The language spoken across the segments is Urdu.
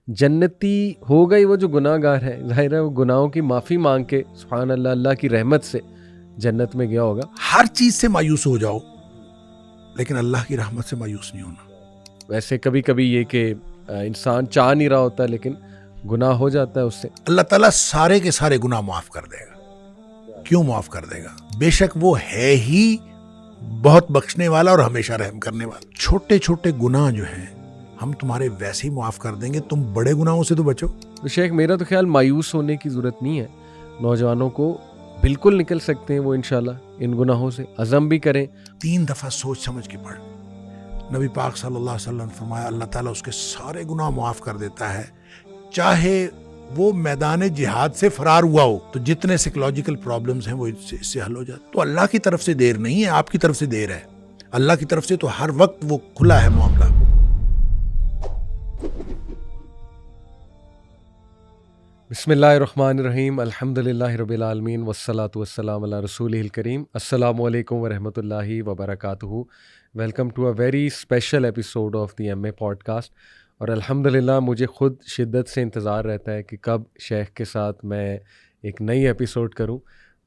جنتی ہوگا ہی وہ جو گناہ گار ہے. ظاہر ہے وہ گناہوں کی معافی مانگ کے سبحان اللہ اللہ کی رحمت سے جنت میں گیا ہوگا. ہر چیز سے مایوس ہو جاؤ لیکن اللہ کی رحمت سے مایوس نہیں ہونا. ویسے کبھی کبھی یہ کہ انسان چاہ نہیں رہا ہوتا لیکن گناہ ہو جاتا ہے اس سے. اللہ تعالیٰ سارے کے سارے گناہ معاف کر دے گا. کیوں معاف کر دے گا؟ بے شک وہ ہے ہی بہت بخشنے والا اور ہمیشہ رحم کرنے والا. چھوٹے چھوٹے گناہ جو ہیں ہم تمہارے ویسے ہی معاف کر دیں گے، تم بڑے گناہوں سے تو بچو. تو شیخ میرا تو خیال مایوس ہونے کی ضرورت نہیں ہے. نوجوانوں کو بالکل نکل سکتے ہیں وہ انشاءاللہ ان گناہوں سے. عزم بھی کریں. 3 دفعہ سوچ سمجھ کے پڑھ. نبی پاک صلی اللہ علیہ وسلم نے فرمایا اللہ تعالیٰ اس کے سارے گناہ معاف کر دیتا ہے چاہے وہ میدان جہاد سے فرار ہوا ہو. تو جتنے سائیکولوجیکل پرابلمز ہیں وہ اس سے حل ہو جاتے. تو اللہ کی طرف سے دیر نہیں ہے، آپ کی طرف سے دیر ہے. اللہ کی طرف سے تو ہر وقت وہ کھلا ہے معاملہ. بسم اللہ الرحمن الرحیم. الحمدللہ رب العالمین والصلاة والسلام علی رسولہ الکریم. السلام علیکم ورحمۃ اللہ وبرکاتہ. Welcome to a very special episode of the M A podcast. اور الحمدللہ مجھے خود شدت سے انتظار رہتا ہے کہ کب شیخ کے ساتھ میں ایک نئی ایپیسوڈ کروں.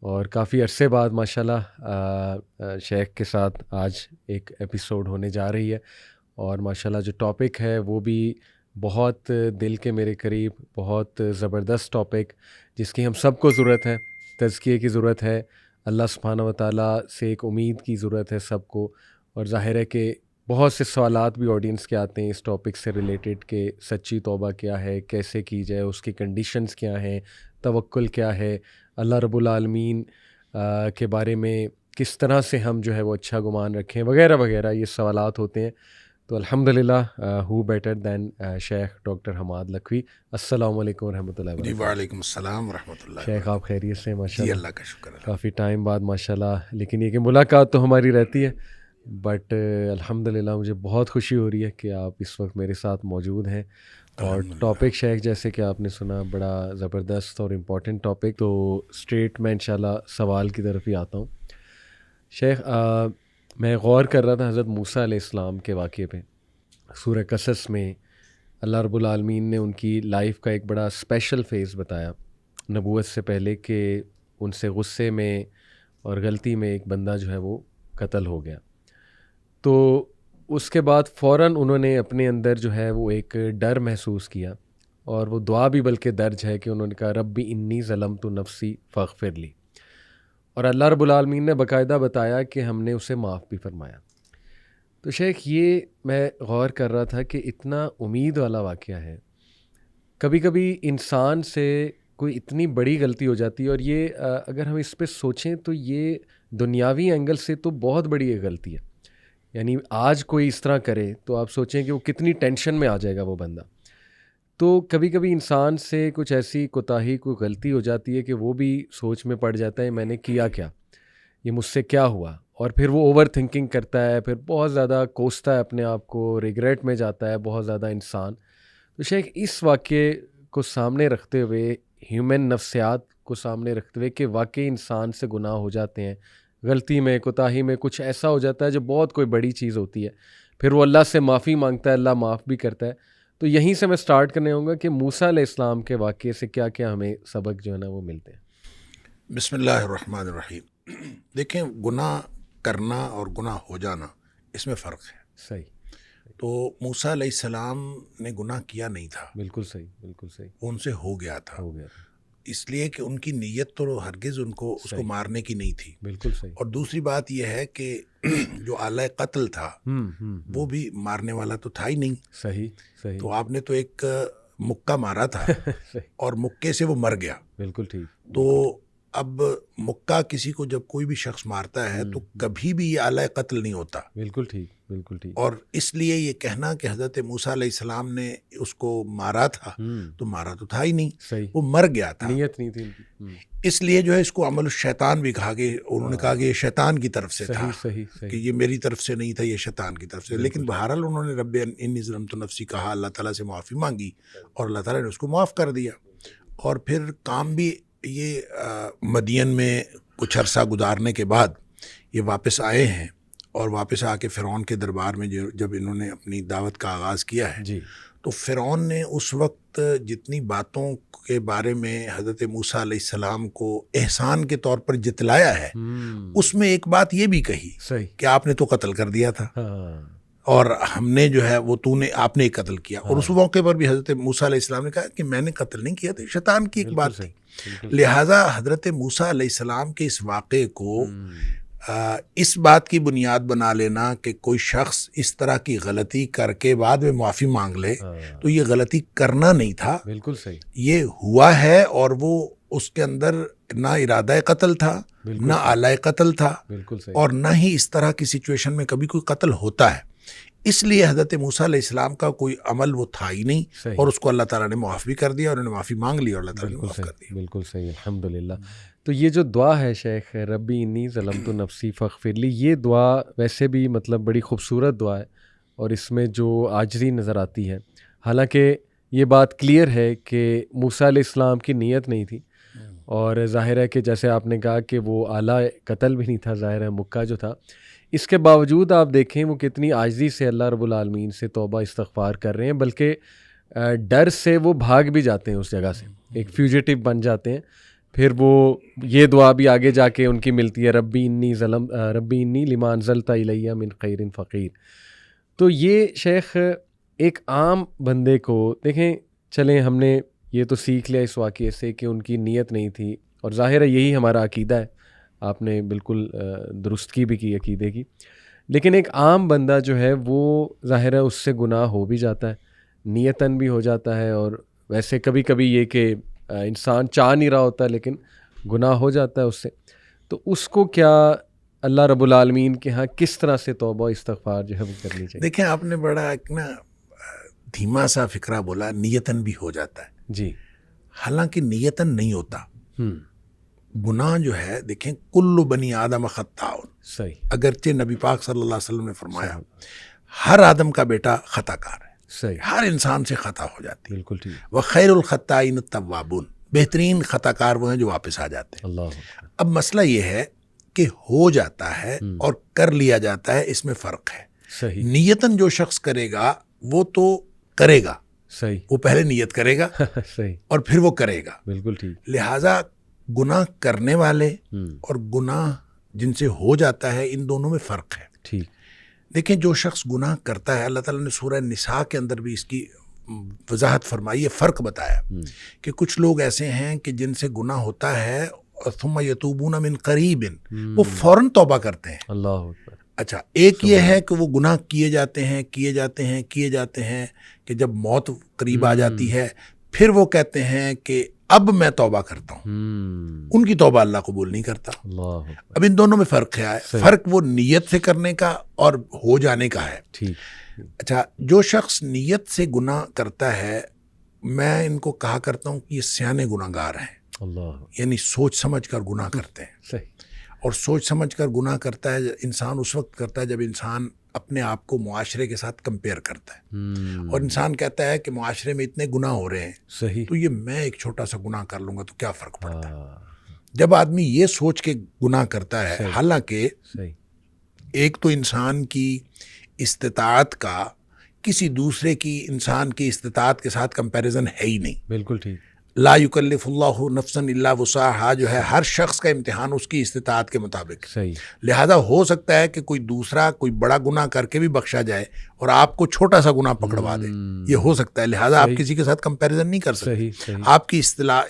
اور کافی عرصے بعد ماشاءاللہ شیخ کے ساتھ آج ایک ایپیسوڈ ہونے جا رہی ہے. اور ماشاءاللہ جو ٹاپک ہے وہ بھی بہت دل کے میرے قریب، بہت زبردست ٹاپک جس کی ہم سب کو ضرورت ہے. تزکیے کی ضرورت ہے، اللہ سبحانہ و تعالیٰ سے ایک امید کی ضرورت ہے سب کو. اور ظاہر ہے کہ بہت سے سوالات بھی آڈینس کے آتے ہیں اس ٹاپک سے ریلیٹڈ کہ سچی توبہ کیا ہے، کیسے کی جائے، اس کی کنڈیشنز کیا ہیں، توکل کیا ہے، اللہ رب العالمین کے بارے میں کس طرح سے ہم جو ہے وہ اچھا گمان رکھیں وغیرہ وغیرہ. یہ سوالات ہوتے ہیں. تو الحمدللہ ہو بیٹر دین شیخ ڈاکٹر حماد لکھوی. السلام علیکم ورحمۃ اللہ جی وبرکاتہ. وعلیکم السلام ورحمۃ اللہ. شیخ آپ خیریت سے؟ ماشاء جی اللہ اللہ کا شکر ہے. کافی ٹائم بعد ماشاءاللہ. لیکن یہ کہ ملاقات تو ہماری رہتی ہے بٹ الحمدللہ مجھے بہت خوشی ہو رہی ہے کہ آپ اس وقت میرے ساتھ موجود ہیں. اور ٹاپک شیخ جیسے کہ آپ نے سنا بڑا زبردست اور امپورٹنٹ ٹاپک. تو اسٹریٹ میں انشاءاللہ سوال کی طرف ہی آتا ہوں. شیخ میں غور کر رہا تھا حضرت موسیٰ علیہ السلام کے واقعے پہ. سورہ قصص میں اللہ رب العالمین نے ان کی لائف کا ایک بڑا اسپیشل فیز بتایا نبوت سے پہلے کہ ان سے غصے میں اور غلطی میں ایک بندہ جو ہے وہ قتل ہو گیا. تو اس کے بعد فوراً انہوں نے اپنے اندر جو ہے وہ ایک ڈر محسوس کیا اور وہ دعا بھی بلکہ درج ہے کہ انہوں نے کہا ربی انی ظلمت نفسی فاغفر لی. اور اللہ رب العالمین نے باقاعدہ بتایا کہ ہم نے اسے معاف بھی فرمایا. تو شیخ یہ میں غور کر رہا تھا کہ اتنا امید والا واقعہ ہے. کبھی کبھی انسان سے کوئی اتنی بڑی غلطی ہو جاتی ہے اور یہ اگر ہم اس پہ سوچیں تو یہ دنیاوی اینگل سے تو بہت بڑی ایک غلطی ہے. یعنی آج کوئی اس طرح کرے تو آپ سوچیں کہ وہ کتنی ٹینشن میں آ جائے گا وہ بندہ. تو کبھی کبھی انسان سے کچھ ایسی کوتاہی کوئی غلطی ہو جاتی ہے کہ وہ بھی سوچ میں پڑ جاتا ہے میں نے کیا کیا، یہ مجھ سے کیا ہوا. اور پھر وہ اوور تھنکنگ کرتا ہے، پھر بہت زیادہ کوستا ہے اپنے آپ کو، ریگریٹ میں جاتا ہے بہت زیادہ انسان. تو شیخ اس واقعے کو سامنے رکھتے ہوئے، ہیومن نفسیات کو سامنے رکھتے ہوئے کہ واقعی انسان سے گناہ ہو جاتے ہیں، غلطی میں کوتاہی میں کچھ ایسا ہو جاتا ہے جو بہت کوئی بڑی چیز ہوتی ہے، پھر وہ اللہ سے معافی مانگتا ہے، اللہ معاف بھی کرتا ہے. تو یہیں سے میں سٹارٹ کرنے ہوں گا کہ موسیٰ علیہ السلام کے واقعے سے کیا کیا ہمیں سبق جو ہے نا وہ ملتے ہیں. بسم اللہ الرحمن الرحیم. دیکھیں گناہ کرنا اور گناہ ہو جانا اس میں فرق ہے. صحیح. تو موسیٰ علیہ السلام نے گناہ کیا نہیں تھا. بالکل صحیح، بالکل صحیح. وہ ان سے ہو گیا تھا. ہو گیا تھا. اس لیے کہ ان کی نیت تو ہرگز اس کو مارنے کی نہیں تھی. بالکل صحیح. اور دوسری بات یہ ہے کہ جو آلہ قتل تھا وہ بھی مارنے والا تو تھا ہی نہیں. صحیح صحیح. تو آپ نے تو ایک مکہ مارا تھا اور مکے سے وہ مر گیا. بالکل ٹھیک. تو اب مکہ کسی کو جب کوئی بھی شخص مارتا ہے تو کبھی بھی یہ آلہ قتل نہیں ہوتا. بالکل ٹھیک، بالکل ٹھیک. اور اس لیے یہ کہنا کہ حضرت موسیٰ علیہ السلام نے اس کو مارا تھا تو مارا تو تھا ہی نہیں. صحیح. وہ مر گیا تھا. نیت نہیں تھی. اس لیے جو ہے اس کو عمل الشیطان بھی کہا کہ انہوں نے کہا کہ یہ شیطان کی طرف سے تھا. صحیح کہ یہ میری طرف سے نہیں تھا، یہ شیطان کی طرف سے. لیکن بہرحال انہوں نے رب انی ظلمت نفسی کہا، اللہ تعالیٰ سے معافی مانگی اور اللہ تعالیٰ نے اس کو معاف کر دیا. اور پھر کام بھی یہ مدین میں کچھ عرصہ گزارنے کے بعد یہ واپس آئے ہیں اور واپس آ کے فرعون کے دربار میں جب انہوں نے اپنی دعوت کا آغاز کیا ہے جی تو فرعون نے اس وقت جتنی باتوں کے بارے میں حضرت موسیٰ علیہ السلام کو احسان کے طور پر جتلایا ہے، اس میں ایک بات یہ بھی کہی صحیح کہ آپ نے تو قتل کر دیا تھا ہاں اور ہم نے جو ہے وہ آپ نے قتل کیا، اور اس موقع پر بھی حضرت موسیٰ علیہ السلام نے کہا کہ میں نے قتل نہیں کیا تھا، شیطان کی ایک بات تھی۔ لہٰذا حضرت موسیٰ علیہ السلام کے اس واقعے کو اس بات کی بنیاد بنا لینا کہ کوئی شخص اس طرح کی غلطی کر کے بعد میں معافی مانگ لے تو یہ غلطی کرنا نہیں تھا، بالکل صحیح، یہ ہوا ہے، اور وہ اس کے اندر نہ ارادہ قتل تھا، نہ آلہ قتل تھا، بالکل صحیح، اور نہ ہی اس طرح کی سچویشن میں کبھی کوئی قتل ہوتا ہے۔ اس لیے حضرت موسیٰ علیہ السلام کا کوئی عمل وہ تھا ہی نہیں، صحیح، اور اس کو اللہ تعالیٰ نے معاف بھی کر دیا، اور انہوں نے معافی مانگ لی اور اللہ تعالیٰ نے معاف کر دیا۔ بالکل صحیح، الحمدللہ۔ تو یہ جو دعا ہے شیخ ربی انی ظلمت نفسی فاغفر لی، یہ دعا ویسے بھی مطلب بڑی خوبصورت دعا ہے، اور اس میں جو عاجزی نظر آتی ہے، حالانکہ یہ بات کلیئر ہے کہ موسیٰ علیہ السلام کی نیت نہیں تھی، اور ظاہر ہے کہ جیسے آپ نے کہا کہ وہ اعلیٰ قتل بھی نہیں تھا، ظاہر ہے مکہ جو تھا، اس کے باوجود آپ دیکھیں وہ کتنی عاجزی سے اللہ رب العالمین سے توبہ استغفار کر رہے ہیں، بلکہ ڈر سے وہ بھاگ بھی جاتے ہیں اس جگہ سے، ایک فیوجیٹو بن جاتے ہیں۔ پھر وہ یہ دعا بھی آگے جا کے ان کی ملتی ہے، ربی انی لما انزلت الیہ من خیر فقیر۔ تو یہ شیخ ایک عام بندے کو دیکھیں، چلیں ہم نے یہ تو سیکھ لیا اس واقعے سے کہ ان کی نیت نہیں تھی، اور ظاہر ہے یہی ہمارا عقیدہ ہے، آپ نے بالکل درستگی بھی کی عقیدے کی، لیکن ایک عام بندہ جو ہے وہ ظاہر ہے اس سے گناہ ہو بھی جاتا ہے، نیتاً بھی ہو جاتا ہے، اور ویسے کبھی کبھی یہ کہ انسان چاہ نہیں رہا ہوتا لیکن گناہ ہو جاتا ہے اس سے، تو اس کو کیا اللہ رب العالمین کے ہاں کس طرح سے توبہ استغفار جو ہے وہ کرنی چاہیے؟ دیکھیں آپ نے بڑا ایک نا دھیما سا فکرہ بولا، نیتاً بھی ہو جاتا ہے، جی، حالانکہ نیتاً نہیں ہوتا۔ گناہ جو ہے دیکھیں کل بنی آدم خطاء، صحیح، اگرچہ نبی پاک صلی اللہ علیہ وسلم نے فرمایا ہر آدم کا بیٹا خطا کار ہے، صحیح، ہر انسان سے خطا ہو جاتی ہے، بالکل ٹھیک، وخیر الخطائین التوابون، بہترین خطا کار وہ ہیں جو واپس آ جاتے ہیں۔ اللہ اب مسئلہ یہ ہے کہ ہو جاتا ہے اور کر لیا جاتا ہے، اس میں فرق ہے۔ صحیح، نیتاً جو شخص کرے گا وہ تو کرے گا، صحیح، وہ پہلے نیت کرے گا صحیح، اور پھر وہ کرے گا، بالکل ٹھیک، لہٰذا گناہ کرنے والے اور گناہ جن سے ہو جاتا ہے ان دونوں میں فرق ہے۔ ٹھیک، دیکھیں جو شخص گناہ کرتا ہے، اللہ تعالیٰ نے سورہ نساء کے اندر بھی اس کی وضاحت فرمائی ہے، فرق بتایا کہ کچھ لوگ ایسے ہیں کہ جن سے گناہ ہوتا ہے ثم یتوبون من قریب، وہ فوراً توبہ کرتے ہیں۔ اللہ اکبر، اچھا، ایک یہ ہے کہ وہ گناہ کیے جاتے ہیں کہ جب موت قریب آ جاتی ہے پھر وہ کہتے ہیں کہ اب میں توبہ کرتا ہوں، ان کی توبہ اللہ قبول نہیں کرتا۔ اللہ اکبر، اب ان دونوں میں فرق ہے، فرق وہ نیت سے کرنے کا اور ہو جانے کا ہے۔ ٹھیک، اچھا، جو شخص نیت سے گناہ کرتا ہے، میں ان کو کہا کرتا ہوں کہ یہ سیانے گناہ گار ہیں، اللہ، یعنی سوچ سمجھ کر گناہ کرتے ہیں، صحیح، اور سوچ سمجھ کر گناہ کرتا ہے انسان اس وقت کرتا ہے جب انسان اپنے آپ کو معاشرے کے ساتھ کمپیئر کرتا ہے، اور انسان کہتا ہے کہ معاشرے میں اتنے گناہ ہو رہے ہیں صحیح، تو یہ میں ایک چھوٹا سا گناہ کر لوں گا تو کیا فرق پڑتا ہے۔ جب آدمی یہ سوچ کے گناہ کرتا ہے، حالانکہ صحیح، ایک تو انسان کی استطاعت کا کسی دوسرے کی انسان کی استطاعت کے ساتھ کمپیریزن ہے ہی نہیں، بالکل ٹھیک، لا یکلف اللہ نفسا الا وسعها، جو ہے ہر شخص کا امتحان اس کی استطاعت کے مطابق، صحیح، لہذا ہو سکتا ہے کہ کوئی دوسرا کوئی بڑا گناہ کر کے بھی بخشا جائے اور آپ کو چھوٹا سا گناہ پکڑوا دے، یہ ہو سکتا ہے، لہذا آپ کسی کے ساتھ کمپیریزن نہیں کر سکتے۔ صحیح، صحیح، آپ کی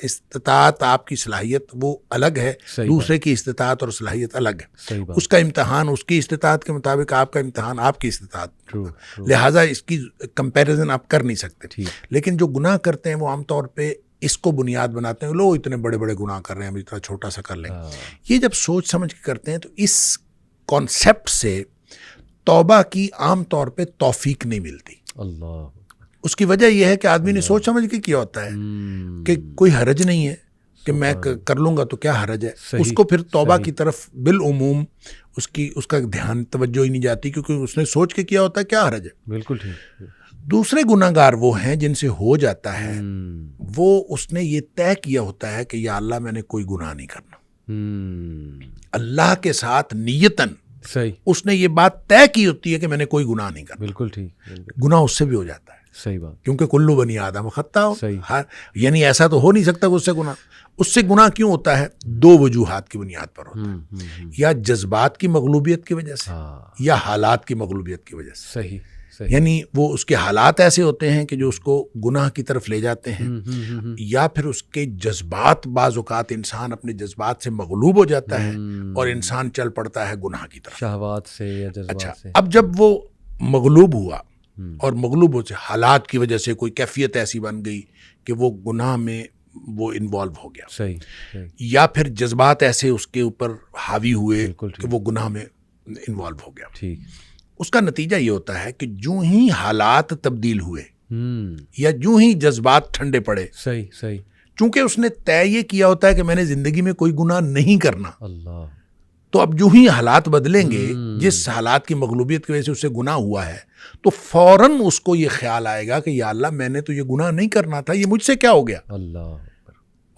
استطاعت، آپ کی صلاحیت وہ الگ ہے، دوسرے کی استطاعت اور صلاحیت الگ ہے، صحیح بات، اس کا امتحان اس کی استطاعت کے مطابق، آپ کا امتحان آپ کی استطاعت، ٹرو، لہذا اس کی کمپیریزن آپ کر نہیں سکتے۔ ٹھیک، لیکن جو گناہ کرتے ہیں وہ عام طور پہ اس کو بنیاد بناتے ہیں، لوگ اتنے بڑے بڑے گناہ کر رہے ہیں، ہم اتنا چھوٹا سا کر لیں۔ یہ جب سوچ سمجھ کے کرتے ہیں تو اس کانسیپٹ سے توبہ کی عام طور پہ توفیق نہیں ملتی۔ اللہ، اس کی وجہ یہ ہے کہ آدمی نے سوچ سمجھ کے کیا ہوتا ہے کہ کوئی حرج نہیں ہے کہ میں کر لوں گا تو کیا حرج ہے، اس کو پھر توبہ کی طرف بالعموم اس کا دھیان توجہ ہی نہیں جاتی، کیونکہ اس نے سوچ کے کیا ہوتا ہے کیا حرج ہے۔ بالکل ٹھیک، دوسرے گناہ گار وہ ہیں جن سے ہو جاتا ہے، وہ اس نے یہ طے کیا ہوتا ہے کہ یا اللہ میں نے کوئی گناہ نہیں کرنا، اللہ کے ساتھ نیتاً صحیح، اس نے یہ بات طے کی ہوتی ہے کہ میں نے کوئی گناہ نہیں کرنا، بالکل ٹھیک، گناہ اس سے بھی ہو جاتا ہے۔ صحیح بات. کیونکہ کلو بنی آدم خطا ہو. صحیح. یعنی ایسا تو ہو نہیں سکتا کہ اس سے گناہ کیوں ہوتا ہے؟ دو وجوہات کی بنیاد پر ہوتا ہے. یا جذبات کی مغلوبیت کی وجہ سے یا حالات کی مغلوبیت کی وجہ سے. صحیح. یعنی وہ اس کے حالات ایسے ہوتے ہیں کہ جو اس کو گناہ کی طرف لے جاتے ہیں، یا پھر اس کے جذبات، بعض اوقات انسان اپنے جذبات سے مغلوب ہو جاتا ہے اور انسان چل پڑتا ہے گناہ کی طرف، شہوات سے یا جذبات سے. اچھا، اب جب وہ مغلوب ہوا اور مغلوب ہو سے حالات کی وجہ سے کوئی کیفیت ایسی بن گئی کہ وہ گناہ میں وہ انوالو ہو گیا. صحیح. یا پھر جذبات ایسے اس کے اوپر حاوی ہوئے کہ وہ گناہ میں انوالو ہو گیا. ٹھیک. اس کا نتیجہ یہ ہوتا ہے کہ جو ہی حالات تبدیل ہوئے یا جو ہی جذبات ٹھنڈے پڑے، صحیح، چونکہ اس نے طے یہ کیا ہوتا ہے کہ میں نے زندگی میں کوئی گناہ نہیں کرنا، اللہ، تو اب جو ہی حالات بدلیں گے، جس حالات کی مغلوبیت کی وجہ سے اسے گناہ ہوا ہے، تو فوراً اس کو یہ خیال آئے گا کہ یا اللہ میں نے تو یہ گناہ نہیں کرنا تھا، یہ مجھ سے کیا ہو گیا. اللہ.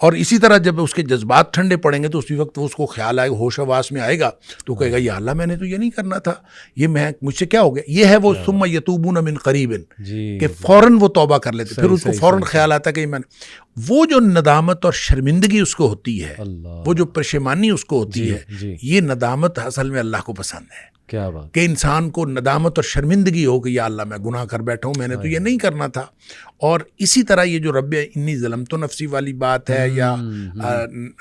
اور اسی طرح جب اس کے جذبات ٹھنڈے پڑیں گے تو اسی وقت اس کو خیال آئے گا، ہوش حواس میں آئے گا، تو کہے گا یا اللہ میں نے تو یہ نہیں کرنا تھا، یہ مجھ سے کیا ہو گیا. یہ ہے وہ ثم یتوبون من قریب، کہ فوراً وہ توبہ کر لیتے. پھر اس کو فوراً خیال آتا کہ وہ جو ندامت اور شرمندگی اس کو ہوتی ہے، وہ جو پشیمانی اس کو ہوتی ہے، یہ ندامت اصل میں اللہ کو پسند ہے. کیا بات. کہ انسان کو ندامت اور شرمندگی ہو کہ یا اللہ میں گناہ کر بیٹھا ہوں، میں نے تو یہ نہیں کرنا تھا. اور اسی طرح یہ جو رب انی ظلمت نفسی والی بات ہے، یا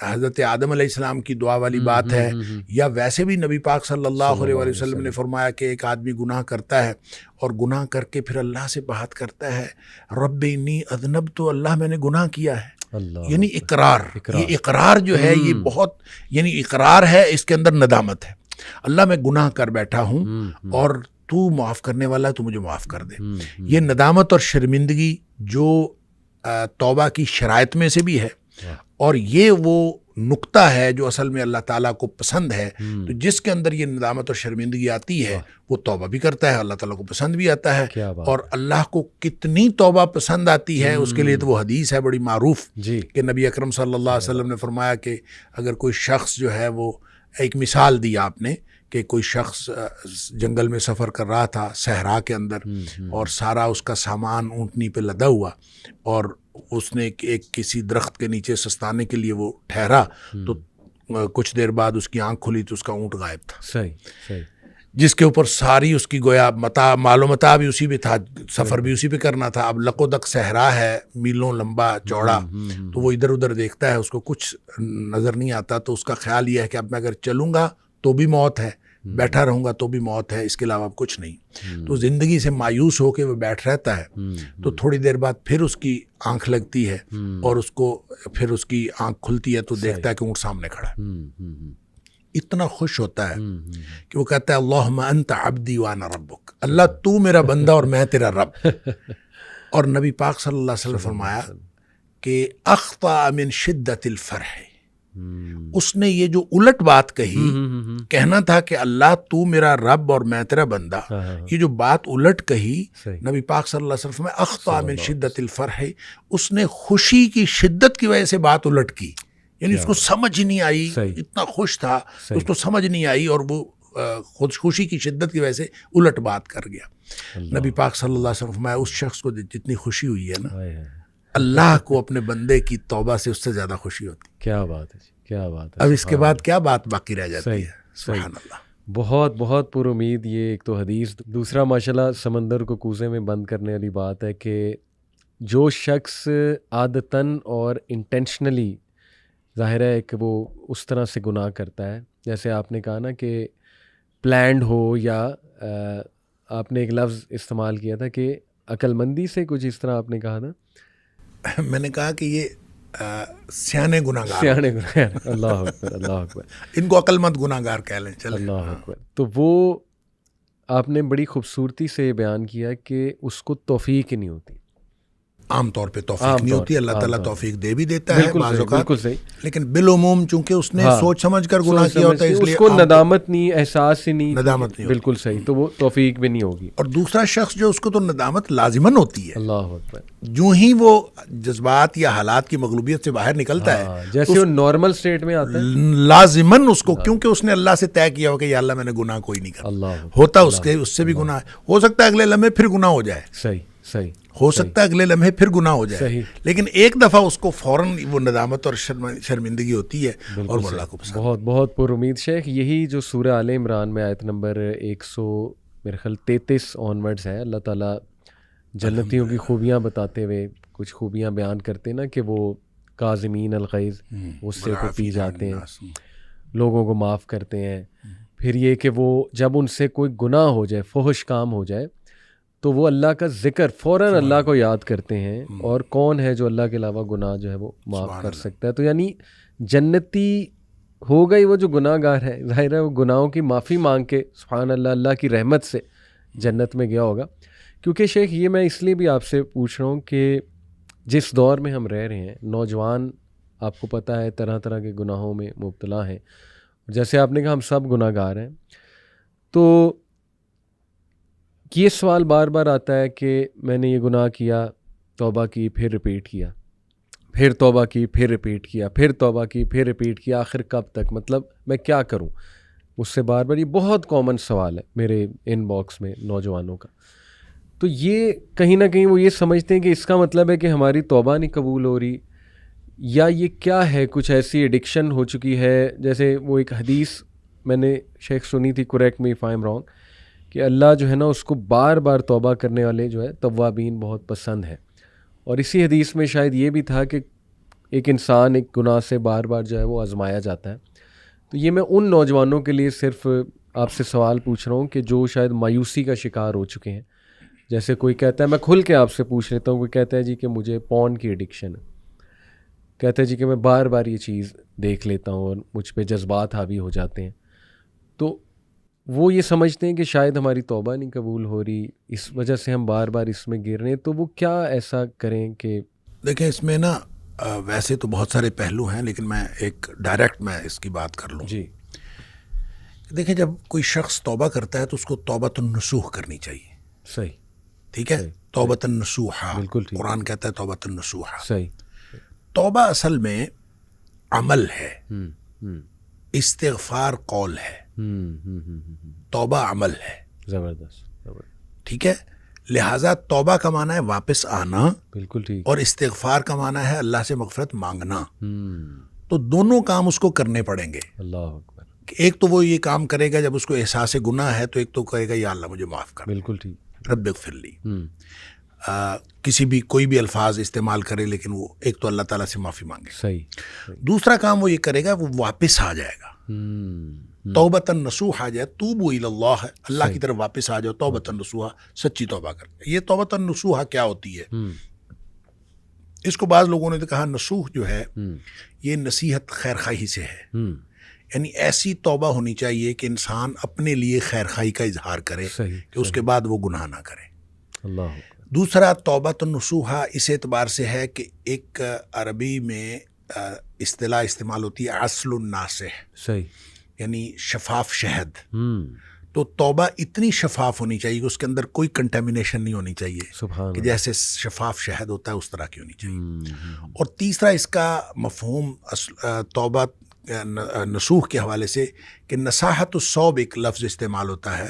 حضرت آدم علیہ السلام کی دعا والی بات ہے، یا ویسے بھی نبی پاک صلی اللہ علیہ وسلم نے فرمایا کہ ایک آدمی گناہ کرتا ہے اور گناہ کر کے پھر اللہ سے بات کرتا ہے، رب انی اذنبت، تو اللہ میں نے گناہ کیا ہے. یعنی اقرار. یہ اقرار جو ہے یہ بہت، یعنی اقرار ہے، اس کے اندر ندامت ہے. اللہ میں گناہ کر بیٹھا ہوں اور تو معاف کرنے والا ہے، تو مجھے معاف کر دے. یہ ندامت اور شرمندگی جو توبہ کی شرائط میں سے بھی ہے، اور یہ وہ نقطہ ہے جو اصل میں اللہ تعالیٰ کو پسند ہے. تو جس کے اندر یہ ندامت اور شرمندگی آتی ہے وہ توبہ بھی کرتا ہے، اللہ تعالیٰ کو پسند بھی آتا ہے. اور اللہ کو کتنی توبہ پسند آتی ہے اس کے لیے تو وہ حدیث ہے بڑی معروف کہ نبی اکرم صلی اللہ علیہ وسلم نے فرمایا کہ اگر کوئی شخص جو ہے، وہ ایک مثال دی آپ نے کہ کوئی شخص جنگل میں سفر کر رہا تھا صحرا کے اندر، اور سارا اس کا سامان اونٹنی پہ لدا ہوا، اور اس نے ایک کسی درخت کے نیچے سستانے کے لیے وہ ٹھہرا، تو کچھ دیر بعد اس کی آنکھ کھلی تو اس کا اونٹ غائب تھا. صحیح. جس کے اوپر ساری اس کی گویا مال و متاع بھی اسی پہ تھا، سفر بھی اسی پہ کرنا تھا. اب لق و دق صحرا ہے، میلوں لمبا چوڑا، تو وہ ادھر ادھر دیکھتا ہے، اس کو کچھ نظر نہیں آتا. تو اس کا خیال یہ ہے کہ اب میں اگر چلوں گا تو بھی موت ہے، بیٹھا رہوں گا تو بھی موت ہے، اس کے علاوہ کچھ نہیں. تو زندگی سے مایوس ہو کے وہ بیٹھ رہتا ہے. تو تھوڑی دیر بعد پھر اس کی آنکھ لگتی ہے، اور اس کو پھر اس کی آنکھ کھلتی ہے تو دیکھتا ہے کہ اونٹ سامنے کھڑا ہے. اتنا خوش ہوتا ہے کہ وہ کہتا ہے اللہم انت عبدی وانا ربک، اللہ تو میرا بندہ اور میں تیرا رب. اور نبی پاک صلی اللہ علیہ وسلم فرمایا کہ اخطأ من شدت الفرح، اس نے یہ جو الٹ بات کہی، کہنا تھا کہ اللہ تو میرا رب اور میں تیرا بندہ، یہ جو بات الٹ کہی نبی پاک صلی اللہ علیہ وسلم فرمایا اخطأ من شدت الفرح، اس نے خوشی کی شدت کی وجہ سے بات الٹ کی. یعنی اس کو سمجھ ہی نہیں آئی، اتنا خوش تھا اس کو سمجھ نہیں آئی، اور وہ خوشی کی شدت کی وجہ سے الٹ بات کر گیا. نبی پاک صلی اللہ علیہ وسلم فرمایا اس شخص کو جتنی خوشی ہوئی ہے نا، اللہ کو اپنے بندے کی توبہ سے اس سے زیادہ خوشی ہوتی. کیا بات ہے، کیا بات ہے. اب اس کے بعد کیا بات باقی رہ جاتی ہے. سبحان اللہ. بہت بہت پر امید. یہ ایک تو حدیث، دوسرا ماشاءاللہ سمندر کو کوزے میں بند کرنے والی بات ہے کہ جو شخص عادتاً اور انٹینشنلی، ظاہر ہے کہ وہ اس طرح سے گناہ کرتا ہے، جیسے آپ نے کہا نا کہ پلانڈ ہو، یا آپ نے ایک لفظ استعمال کیا تھا کہ عقل مندی سے، کچھ اس طرح آپ نے کہا تھا. میں نے کہا کہ یہ سیانے گناہ گار، اللہ اکبر، اللہ اکبر، ان کو عقل مند گناہ گار کہہ لیں. چلیں، اللہ اکبر. تو وہ آپ نے بڑی خوبصورتی سے بیان کیا کہ اس کو توفیق ہی نہیں ہوتی. عام طور پہ توفیق نہیں ہوتی، اللہ تعالیٰ توفیق دے بھی دیتا ہے بعض اوقات، لیکن بالعموم چونکہ اس نے سوچ سمجھ کر گناہ کیا ہوتا ہے، اس لیے اس کو ندامت نہیں، احساس ہی نہیں، ندامت نہیں. بالکل صحیح. تو وہ توفیق بھی نہیں ہوگی. اور دوسرا شخص جو اس کو تو ندامت لازماً ہوتی ہے. اللہ اکبر. جو ہی وہ جذبات یا حالات کی مغلوبیت سے باہر نکلتا ہے، جیسے وہ نارمل سٹیٹ میں آتا ہے، لازماً اس کو، کیونکہ اس نے اللہ سے طے کیا ہو کہ یا اللہ میں نے گناہ کوئی نہیں کرا. ہوتا اس سے بھی گناہ، ہو سکتا ہے اگلے لمحے پھر گناہ ہو جائے. صحیح صحیح. ہو سکتا ہے اگلے لمحے پھر گناہ ہو جائے, صحیح. لیکن ایک دفعہ اس کو فوراً وہ ندامت اور شرمندگی ہوتی ہے اور وہ اللہ کو پسند. بہت بہت پر امید شیخ. یہی جو سورہ آل عمران میں آیت نمبر 133 آنورڈز ہے, اللہ تعالیٰ جنتیوں کی خوبیاں بتاتے ہوئے کچھ خوبیاں بیان کرتے ہیں نا, کہ وہ کاظمین الغیظ, غصے کو پی جاتے ہیں, لوگوں کو معاف کرتے ہیں. پھر یہ کہ وہ جب ان سے کوئی گناہ ہو جائے, فحش کام ہو جائے, تو وہ اللہ کا ذکر فوراً اللہ کو یاد کرتے ہیں. اور کون ہے جو اللہ کے علاوہ گناہ جو ہے وہ معاف کر سکتا ہے. تو یعنی جنتی ہوگا ہی وہ جو گناہ گار ہے, ظاہر ہے وہ گناہوں کی معافی مانگ کے سبحان اللہ اللہ کی رحمت سے جنت میں گیا ہوگا. کیونکہ شیخ یہ میں اس لیے بھی آپ سے پوچھ رہا ہوں کہ جس دور میں ہم رہ رہے ہیں, نوجوان آپ کو پتہ ہے طرح طرح کے گناہوں میں مبتلا ہیں. جیسے آپ نے کہا ہم سب گناہ گار ہیں, تو یہ سوال بار بار آتا ہے کہ میں نے یہ گناہ کیا, توبہ کی, پھر ریپیٹ کیا, پھر توبہ کی, پھر ریپیٹ کیا, پھر توبہ کی, پھر ریپیٹ کیا, آخر کب تک, مطلب میں کیا کروں. مجھ سے بار بار یہ بہت کامن سوال ہے میرے ان باکس میں نوجوانوں کا. تو یہ کہیں نہ کہیں وہ یہ سمجھتے ہیں کہ اس کا مطلب ہے کہ ہماری توبہ نہیں قبول ہو رہی, یا یہ کیا ہے, کچھ ایسی ایڈکشن ہو چکی ہے. جیسے وہ ایک حدیث میں نے شیخ سنی تھی, correct me if I am wrong, کہ اللہ جو ہے نا اس کو بار بار توبہ کرنے والے جو ہے توابین بہت پسند ہے. اور اسی حدیث میں شاید یہ بھی تھا کہ ایک انسان ایک گناہ سے بار بار جو ہے وہ آزمایا جاتا ہے. تو یہ میں ان نوجوانوں کے لیے صرف آپ سے سوال پوچھ رہا ہوں کہ جو شاید مایوسی کا شکار ہو چکے ہیں. جیسے کوئی کہتا ہے, میں کھل کے آپ سے پوچھ لیتا ہوں, کوئی کہتا ہے جی کہ مجھے پون کی ایڈکشن ہے, کہتا ہے جی کہ میں بار بار یہ چیز دیکھ لیتا ہوں اور مجھ پہ جذبات حاوی ہو جاتے ہیں. تو وہ یہ سمجھتے ہیں کہ شاید ہماری توبہ نہیں قبول ہو رہی, اس وجہ سے ہم بار بار اس میں گر رہے ہیں. تو وہ کیا ایسا کریں کہ دیکھیں اس میں نا ویسے تو بہت سارے پہلو ہیں, لیکن میں ایک ڈائریکٹ میں اس کی بات کر لوں. جی دیکھیں جب کوئی شخص توبہ کرتا ہے تو اس کو توبۃ النصوح کرنی چاہیے. صحیح, ٹھیک ہے, توبۃ النصوح, بالکل ٹھیک, قرآن کہتا ہے توبۃ النصوح. صحیح. توبہ اصل میں عمل ہے, استغفار قول ہے, توبہ عمل ہے. زبردست. ٹھیک ہے, لہٰذا توبہ کا معنی ہے واپس آنا, بالکل ٹھیک, اور استغفار کا معنی ہے اللہ سے مغفرت مانگنا. تو دونوں کام اس کو کرنے پڑیں گے. اللہ اکبر. ایک تو وہ یہ کام کرے گا جب اس کو احساس گناہ ہے, تو ایک تو کہے گا یا اللہ مجھے معاف کر, بالکل ٹھیک, رب اغفر لی. کسی بھی کوئی بھی الفاظ استعمال کرے, لیکن وہ ایک تو اللہ تعالیٰ سے معافی مانگے. صحیح. دوسرا کام وہ یہ کرے گا, وہ واپس آ جائے گا. توبۃ النصوح آ جائے, توبوا الی اللہ, اللہ کی طرف واپس آ جاؤ. توبۃ النصوح, سچی توبہ کر. یہ توبۃ النصوح کیا ہوتی ہے؟ اس کو بعض لوگوں نے تو کہا نصوح جو ہے یہ نصیحت خیر خواہی سے ہے. یعنی ایسی توبہ ہونی چاہیے کہ انسان اپنے لیے خیر خواہی کا اظہار کرے کہ اس کے بعد وہ گناہ نہ کرے. اللہ. دوسرا توبۃ النصوح اس اعتبار سے ہے کہ ایک عربی میں اصطلاح استعمال ہوتی ہے عسل الناصح, صحیح, یعنی شفاف شہد. تو توبہ اتنی شفاف ہونی چاہیے کہ اس کے اندر کوئی کنٹامینیشن نہیں ہونی چاہیے, سبحان کہ جیسے شفاف شہد ہوتا ہے اس طرح کی ہونی چاہیے. اور تیسرا اس کا مفہوم توبہ نصوح کے حوالے سے کہ نصاحت الثوب ایک لفظ استعمال ہوتا ہے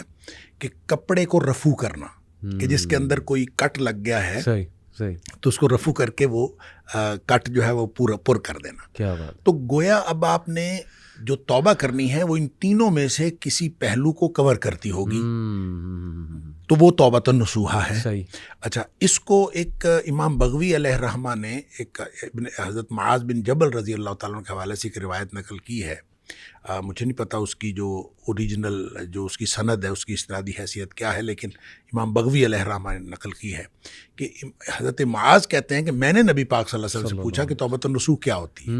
کہ کپڑے کو رفو کرنا, کہ جس کے اندر کوئی کٹ لگ گیا ہے, صحیح, صحیح, تو اس کو رفو کر کے وہ کٹ جو ہے وہ پورا پر کر دینا. کیا بات. تو گویا اب آپ نے جو توبہ کرنی ہے وہ ان تینوں میں سے کسی پہلو کو کور کرتی ہوگی, تو وہ توبۃ النصوح ہے. صحیح. اچھا, اس کو ایک امام بغوی علیہ الرحمہ نے ایک حضرت معاذ بن جبل رضی اللہ تعالیٰ عنہ کے حوالے سے ایک روایت نقل کی ہے. مجھے نہیں پتا اس کی جو اوریجنل جو اس کی سند ہے اس کی اسنادی حیثیت کیا ہے, لیکن امام بغوی علیہ الرحمہ نے نقل کی ہے کہ حضرت معاذ کہتے ہیں کہ میں نے نبی پاک صلی اللہ علیہ وسلم سے پوچھا کہ توبۃ النصوح کیا ہوتی ہے.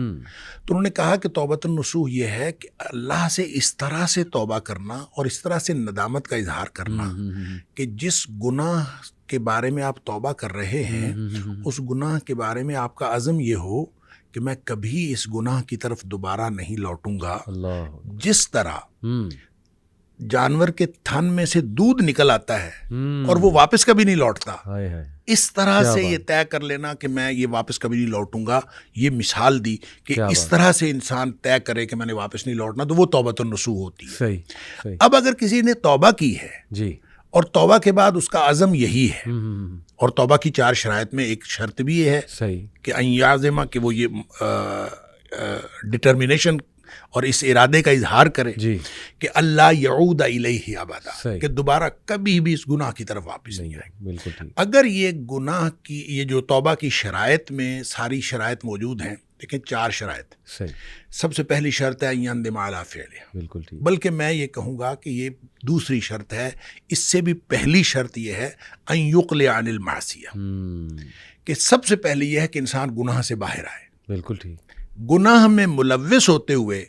تو انہوں نے کہا کہ توبۃ النصوح یہ ہے کہ اللہ سے اس طرح سے توبہ کرنا اور اس طرح سے ندامت کا اظہار کرنا کہ جس گناہ کے بارے میں آپ توبہ کر رہے ہیں اس گناہ کے بارے میں آپ کا عزم یہ ہو کہ میں کبھی اس گناہ کی طرف دوبارہ نہیں لوٹوں گا. جس طرح جانور کے تھن میں سے دودھ نکل آتا ہے اور وہ واپس کبھی نہیں لوٹتا, اس طرح سے یہ طے کر لینا کہ میں یہ واپس کبھی نہیں لوٹوں گا. یہ مثال دی کہ اس طرح سے انسان طے کرے کہ میں نے واپس نہیں لوٹنا, تو وہ توبۃ النصوح ہوتی ہے. اب اگر کسی نے توبہ کی ہے جی اور توبہ کے بعد اس کا عزم یہی ہے. اور توبہ کی 4 شرائط میں ایک شرط بھی یہ ہے صحیح کہ ان یعزم، کہ وہ یہ ڈٹرمنیشن اور اس ارادے کا اظہار کرے جی کہ اللہ یعود الیہ ابدا، صحیح. کہ دوبارہ کبھی بھی اس گناہ کی طرف واپس نہیں آئے. بالکل ٹھیک. اگر یہ گناہ کی، یہ جو توبہ کی شرائط میں ساری شرائط موجود ہیں، لیکن 4 شرائط. صحیح. سب سے پہلی شرط ہے ان یندم علی فعلہ، بالکل ٹھیک. بلکہ میں یہ کہوں گا کہ یہ دوسری شرط ہے. اس سے بھی پہلی شرط یہ ہے ان یقلع عن المعصیہ، کہ سب سے پہلے یہ ہے کہ انسان گناہ سے باہر آئے. بالکل ٹھیک. گناہ میں ملوث ہوتے ہوئے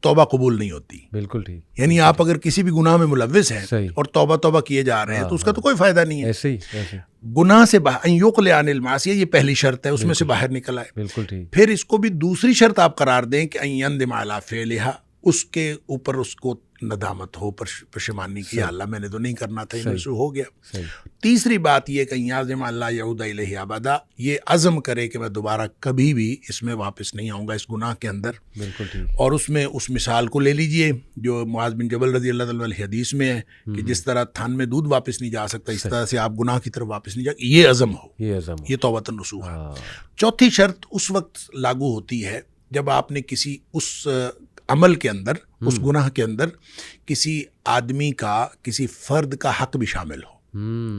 توبہ قبول نہیں ہوتی. بالکل ٹھیک. یعنی آپ اگر کسی بھی گناہ میں ملوث ہیں صحیح. اور توبہ کیے جا رہے ہیں تو اس کا تو کوئی فائدہ نہیں ہے. ایسے ہی ایسے. گناہ سے ان یقلع عن المعصیہ، یہ پہلی شرط ہے، اس میں سے باہر نکل آئے. بالکل ٹھیک. پھر اس کو بھی دوسری شرط آپ قرار دیں کہ ان یندم علی فعلہا، اس کے اوپر اس کو ندامت ہو، پشیمانی کی، یا اللہ میں نے تو نہیں کرنا تھا، یہ سے ہو گیا. صحیح. تیسری بات یہ کہ یعزم اللہ یعود الیہ ابدا، یہ عزم کرے کہ میں دوبارہ کبھی بھی اس میں واپس نہیں آؤں گا، اس گناہ کے اندر. بالکل ٹھیک. اور اس میں اس مثال کو لے لیجئے جو معاذ بن جبل رضی اللہ تعالیٰ عنہ حدیث میں ہے کہ جس طرح تھن میں دودھ واپس نہیں جا سکتا، اس طرح سے آپ گناہ کی طرف واپس نہیں جا. یہ عزم ہو، یہ عزم ہو. یہ توبۃ النصوح ہے. چوتھی شرط اس وقت لاگو ہوتی ہے جب آپ نے کسی اس عمل کے اندر، اس گناہ کے اندر کسی آدمی کا، کسی فرد کا حق بھی شامل ہو.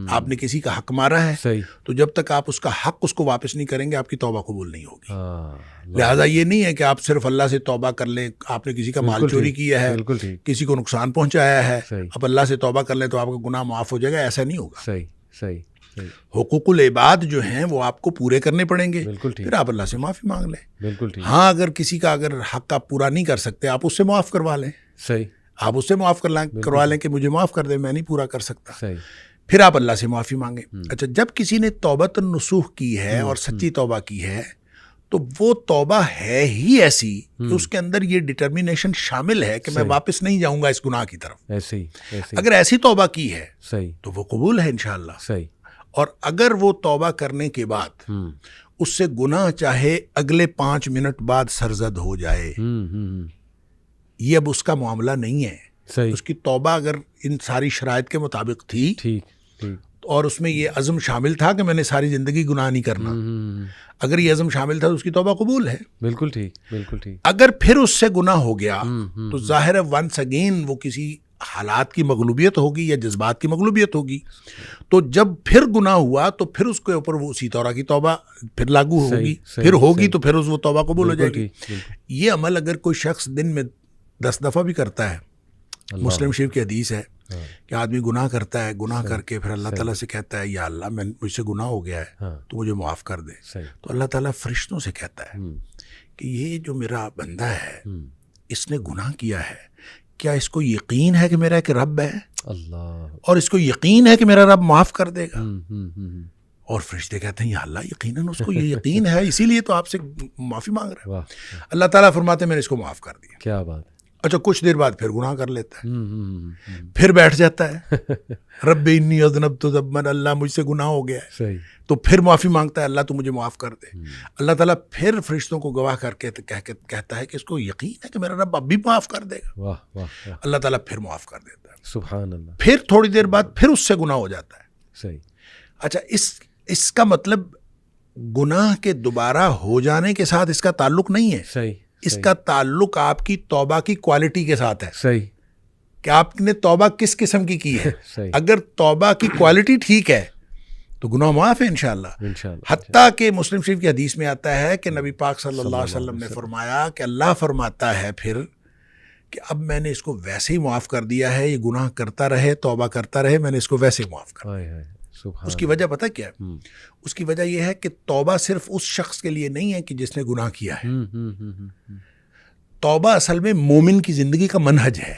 آپ نے کسی کا حق مارا ہے، صحیح. تو جب تک آپ اس کا حق اس کو واپس نہیں کریں گے آپ کی توبہ قبول نہیں ہوگی. لہٰذا یہ نہیں ہے کہ آپ صرف اللہ سے توبہ کر لیں. آپ نے کسی کا مال چوری کیا ہے، بالکل ٹھیک. کسی کو نقصان پہنچایا ہے، صحیح. اب اللہ سے توبہ کر لیں تو آپ کا گناہ معاف ہو جائے گا، ایسا نہیں ہوگا. صحیح صحیح صحیح. حقوق العباد جو ہیں وہ آپ کو پورے کرنے پڑیں گے، بالکل ٹھیک. پھر آپ اللہ سے معافی مانگ لیں. بالکل ٹھیک. ہاں اگر کسی کا اگر حق آپ پورا نہیں کر سکتے، آپ اس سے معاف کروا لیں. صحیح. آپ اس سے معاف کروا لیں کہ مجھے معاف کر دیں، میں نہیں پورا کر سکتا. صحیح. پھر آپ اللہ سے معافی مانگیں. اچھا، جب کسی نے توبۃ النصوح کی ہے اور سچی توبہ کی ہے تو وہ توبہ ہے ہی ایسی کہ اس کے اندر یہ ڈٹرمنیشن شامل ہے کہ میں واپس نہیں جاؤں گا اس گناہ کی طرف. ایسے ہی ایسے. اگر ایسی توبہ کی ہے صحیح. تو وہ قبول ہے انشاءاللہ. صحیح. اور اگر وہ توبہ کرنے کے بعد اس سے گناہ چاہے اگلے 5 منٹ بعد سرزد ہو جائے، یہ اب اس کا معاملہ نہیں ہے. صحیح. اس کی توبہ اگر ان ساری شرائط کے مطابق تھی ٹھیک ٹھیک. اور اس میں یہ عزم شامل تھا کہ میں نے ساری زندگی گناہ نہیں کرنا، اگر یہ عزم شامل تھا تو اس کی توبہ قبول ہے. بالکل ٹھیک. بالکل ٹھیک. اگر پھر اس سے گناہ ہو گیا تو ظاہر ہے ونس اگین وہ کسی حالات کی مغلوبیت ہوگی یا جذبات کی مغلوبیت ہوگی. تو جب پھر گناہ ہوا تو پھر اس کے اوپر وہ اسی طرح کی توبہ پھر لاگو ہوگی. پھر ہوگی تو پھر وہ توبہ قبول ہو جائے گی. یہ عمل اگر کوئی شخص دن میں 10 دفعہ بھی کرتا ہے، مسلم شریف کی حدیث ہے کہ آدمی گناہ کرتا ہے، گناہ کر کے پھر اللہ تعالیٰ سے کہتا ہے یا اللہ مجھ سے گناہ ہو گیا ہے تو مجھے معاف کر دے. تو اللہ تعالیٰ فرشتوں سے کہتا ہے کہ یہ جو میرا بندہ ہے اس نے گناہ کیا ہے، کیا اس کو یقین ہے کہ میرا ایک رب ہے اللہ، اور اس کو یقین ہے کہ میرا رب معاف کر دے گا؟ اور فرشتے کہتے ہیں یا اللہ یقیناً اس کو یہ یقین ہے، اسی لیے تو آپ سے معافی مانگ رہا ہے. اللہ تعالیٰ فرماتے ہیں میں نے اس کو معاف کر دیا. کیا بات ہے. اچھا، کچھ دیر بعد پھر گناہ کر لیتا ہے، پھر بیٹھ جاتا ہے رب انی اذنبت ذنبا، اللہ مجھ سے گناہ ہو گیا ہے. صحیح. تو پھر معافی مانگتا ہے، اللہ تو مجھے معاف کر دے. اللہ تعالیٰ پھر فرشتوں کو گواہ کر کے کہتا ہے کہ اس کو یقین ہے کہ میرا رب اب بھی معاف کر دے گا. واہ واہ. اللہ تعالیٰ پھر معاف کر دیتا ہے. سبحان اللہ. پھر تھوڑی دیر بعد پھر اس سے گناہ ہو جاتا ہے. صحیح. اچھا، اس کا مطلب گناہ کے دوبارہ ہو جانے کے ساتھ اس کا تعلق نہیں ہے. صحیح. اس کا تعلق آپ کی توبہ کی کوالٹی کے ساتھ ہے. صحیح. کہ آپ نے توبہ کس قسم کی ہے. صحیح. اگر توبہ کی کوالٹی ٹھیک ہے تو گناہ معاف ہے انشاءاللہ. حتیٰ کہ مسلم شریف کی حدیث میں آتا ہے کہ نبی پاک صلی اللہ علیہ وسلم نے فرمایا کہ اللہ فرماتا ہے پھر کہ اب میں نے اس کو ویسے ہی معاف کر دیا ہے، یہ گناہ کرتا رہے، توبہ کرتا رہے، میں نے اس کو ویسے ہی معاف کر دیا. اس کی وجہ پتہ کیا ہے؟ اس کی وجہ یہ ہے کہ توبہ صرف اس شخص کے لیے نہیں ہے کہ جس نے گناہ کیا ہے. توبہ اصل میں مومن کی زندگی کا منہج ہے.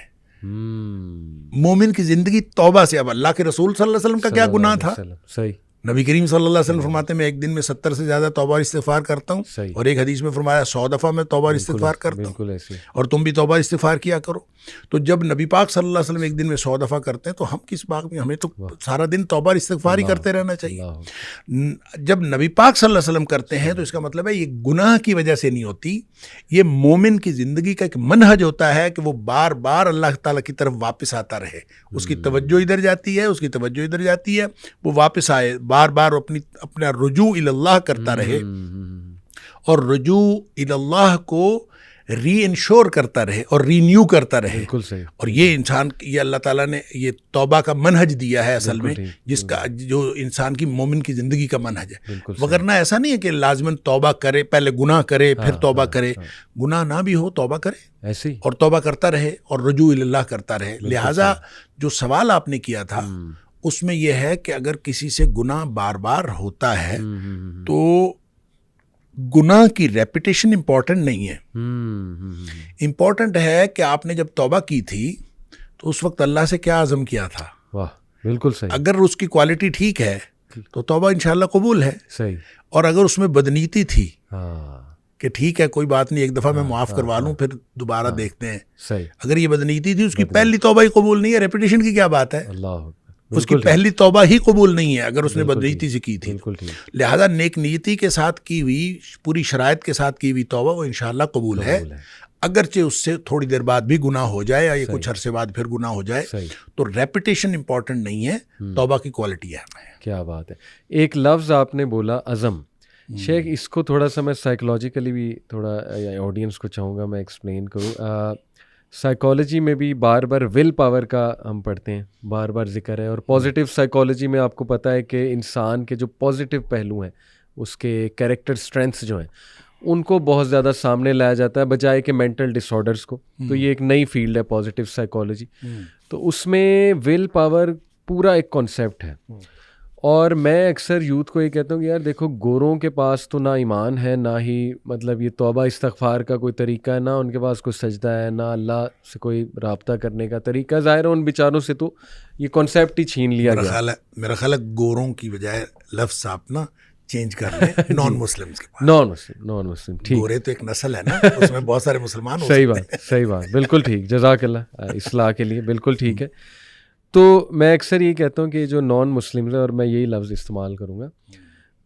مومن کی زندگی توبہ سے. اب اللہ کے رسول صلی اللہ علیہ وسلم کا کیا گناہ تھا؟ صحیح. نبی کریم صلی اللہ علیہ وسلم فرماتے ہیں میں ایک دن میں 70 سے زیادہ توبہ اور استغفار کرتا ہوں, صحیح. اور ایک حدیث میں فرمایا 100 دفعہ میں توبہ اور استغفار کرتا ہوں, بالکل ایسے. اور تم بھی توبہ استغفار کیا کرو. تو جب نبی پاک صلی اللہ علیہ وسلم ایک دن میں 100 دفعہ کرتے ہیں تو ہم کس بات میں, ہمیں تو سارا دن توبہ اور استغفار ہی کرتے رہنا چاہیے. جب نبی پاک صلی اللہ علیہ وسلم کرتے ہیں تو اس کا مطلب ہے یہ گناہ کی وجہ سے نہیں ہوتی, یہ مومن کی زندگی کا ایک منہج ہوتا ہے کہ وہ بار بار اللہ تعالیٰ کی طرف واپس آتا رہے. اس کی توجہ ادھر جاتی ہے, اس کی توجہ ادھر جاتی ہے, وہ واپس آئے, بار بار اپنا رجوع اللہ کرتا رہے, اور رجوع اللہ کو ری انشور کرتا رہے اور رینیو کرتا رہے. بالکل صحیح. اور یہ انسان, یہ اللہ تعالیٰ نے یہ توبہ کا منہج دیا ہے اصل میں, جس کا جو انسان کی مومن کی زندگی کا منہج ہے. وگرنہ ایسا نہیں ہے کہ لازماً توبہ کرے, پہلے گناہ کرے پھر توبہ کرے. گناہ نہ بھی ہو توبہ کرے ایسے اور توبہ کرتا رہے اور رجوع اللہ کرتا رہے. لہٰذا جو سوال آپ نے کیا تھا اس میں یہ ہے کہ اگر کسی سے گناہ بار بار ہوتا ہے تو گناہ کی ریپیٹیشن امپورٹنٹ نہیں ہے. امپورٹنٹ ہے کہ آپ نے جب توبہ کی تھی تو اس وقت اللہ سے کیا عزم کیا تھا. واہ, بالکل صحیح. اگر اس کی کوالٹی ٹھیک ہے تو توبہ انشاءاللہ قبول ہے. صحیح. اور اگر اس میں بدنیتی تھی ہاں کہ ٹھیک ہے کوئی بات نہیں, ایک دفعہ میں معاف کروا لوں پھر دوبارہ دیکھتے ہیں, صحیح. اگر یہ بدنیتی تھی, اس کی پہلی توبہ ہی قبول نہیں ہے, ریپیٹیشن کی کیا بات ہے. اللہ اس کی پہلی توبہ ہی قبول نہیں ہے اگر اس نے بدنیتی سے کی تھی. لہذا نیک نیتی کے ساتھ کی ہوئی, پوری شرائط کے ساتھ کی ہوئی توبہ وہ انشاءاللہ قبول ہے. اگرچہ اس سے تھوڑی دیر بعد بھی گناہ ہو جائے یا یہ کچھ عرصے بعد پھر گناہ ہو جائے, تو ریپیٹیشن امپورٹنٹ نہیں ہے, توبہ کی کوالٹی ہے. کیا بات ہے. ایک لفظ آپ نے بولا عزم. شیخ اس کو تھوڑا سا میں سائیکلوجیکلی بھی تھوڑا آڈینس کو چاہوں گا میں ایکسپلین کروں. سائیکالوجی میں بھی بار بار ول پاور کا ہم پڑھتے ہیں, بار بار ذکر ہے, اور پازیٹیو سائیکالوجی میں آپ کو پتہ ہے کہ انسان کے جو پازیٹیو پہلو ہیں, اس کے کیریکٹر اسٹرینتھس جو ہیں, ان کو بہت زیادہ سامنے لایا جاتا ہے بجائے کہ مینٹل ڈس آرڈرس کو. تو یہ ایک نئی فیلڈ ہے پازیٹیو سائیکالوجی. تو اس میں ول پاور پورا ایک کانسیپٹ ہے. اور میں اکثر یوتھ کو یہ کہتا ہوں کہ یار دیکھو, گوروں کے پاس تو نہ ایمان ہے, نہ ہی مطلب یہ توبہ استغفار کا کوئی طریقہ ہے, نہ ان کے پاس کوئی سجدہ ہے, نہ اللہ سے کوئی رابطہ کرنے کا طریقہ. ظاہر ہے ان بیچاروں سے تو یہ کانسیپٹ ہی چھین لیا گیا. میرا خیال ہے گوروں کی بجائے لفظ آپ نا چینج کر لیں, نان مسلم کے پاس. نان مسلم ٹھیک. گورے تو ایک نسل ہے نا, اس میں بہت سارے مسلمان ہو. صحیح بات, بالکل ٹھیک, جزاک اللہ اصلاح کے لیے, بالکل ٹھیک ہے. تو میں اکثر یہ کہتا ہوں کہ جو نان مسلم ہے, اور میں یہی لفظ استعمال کروں گا,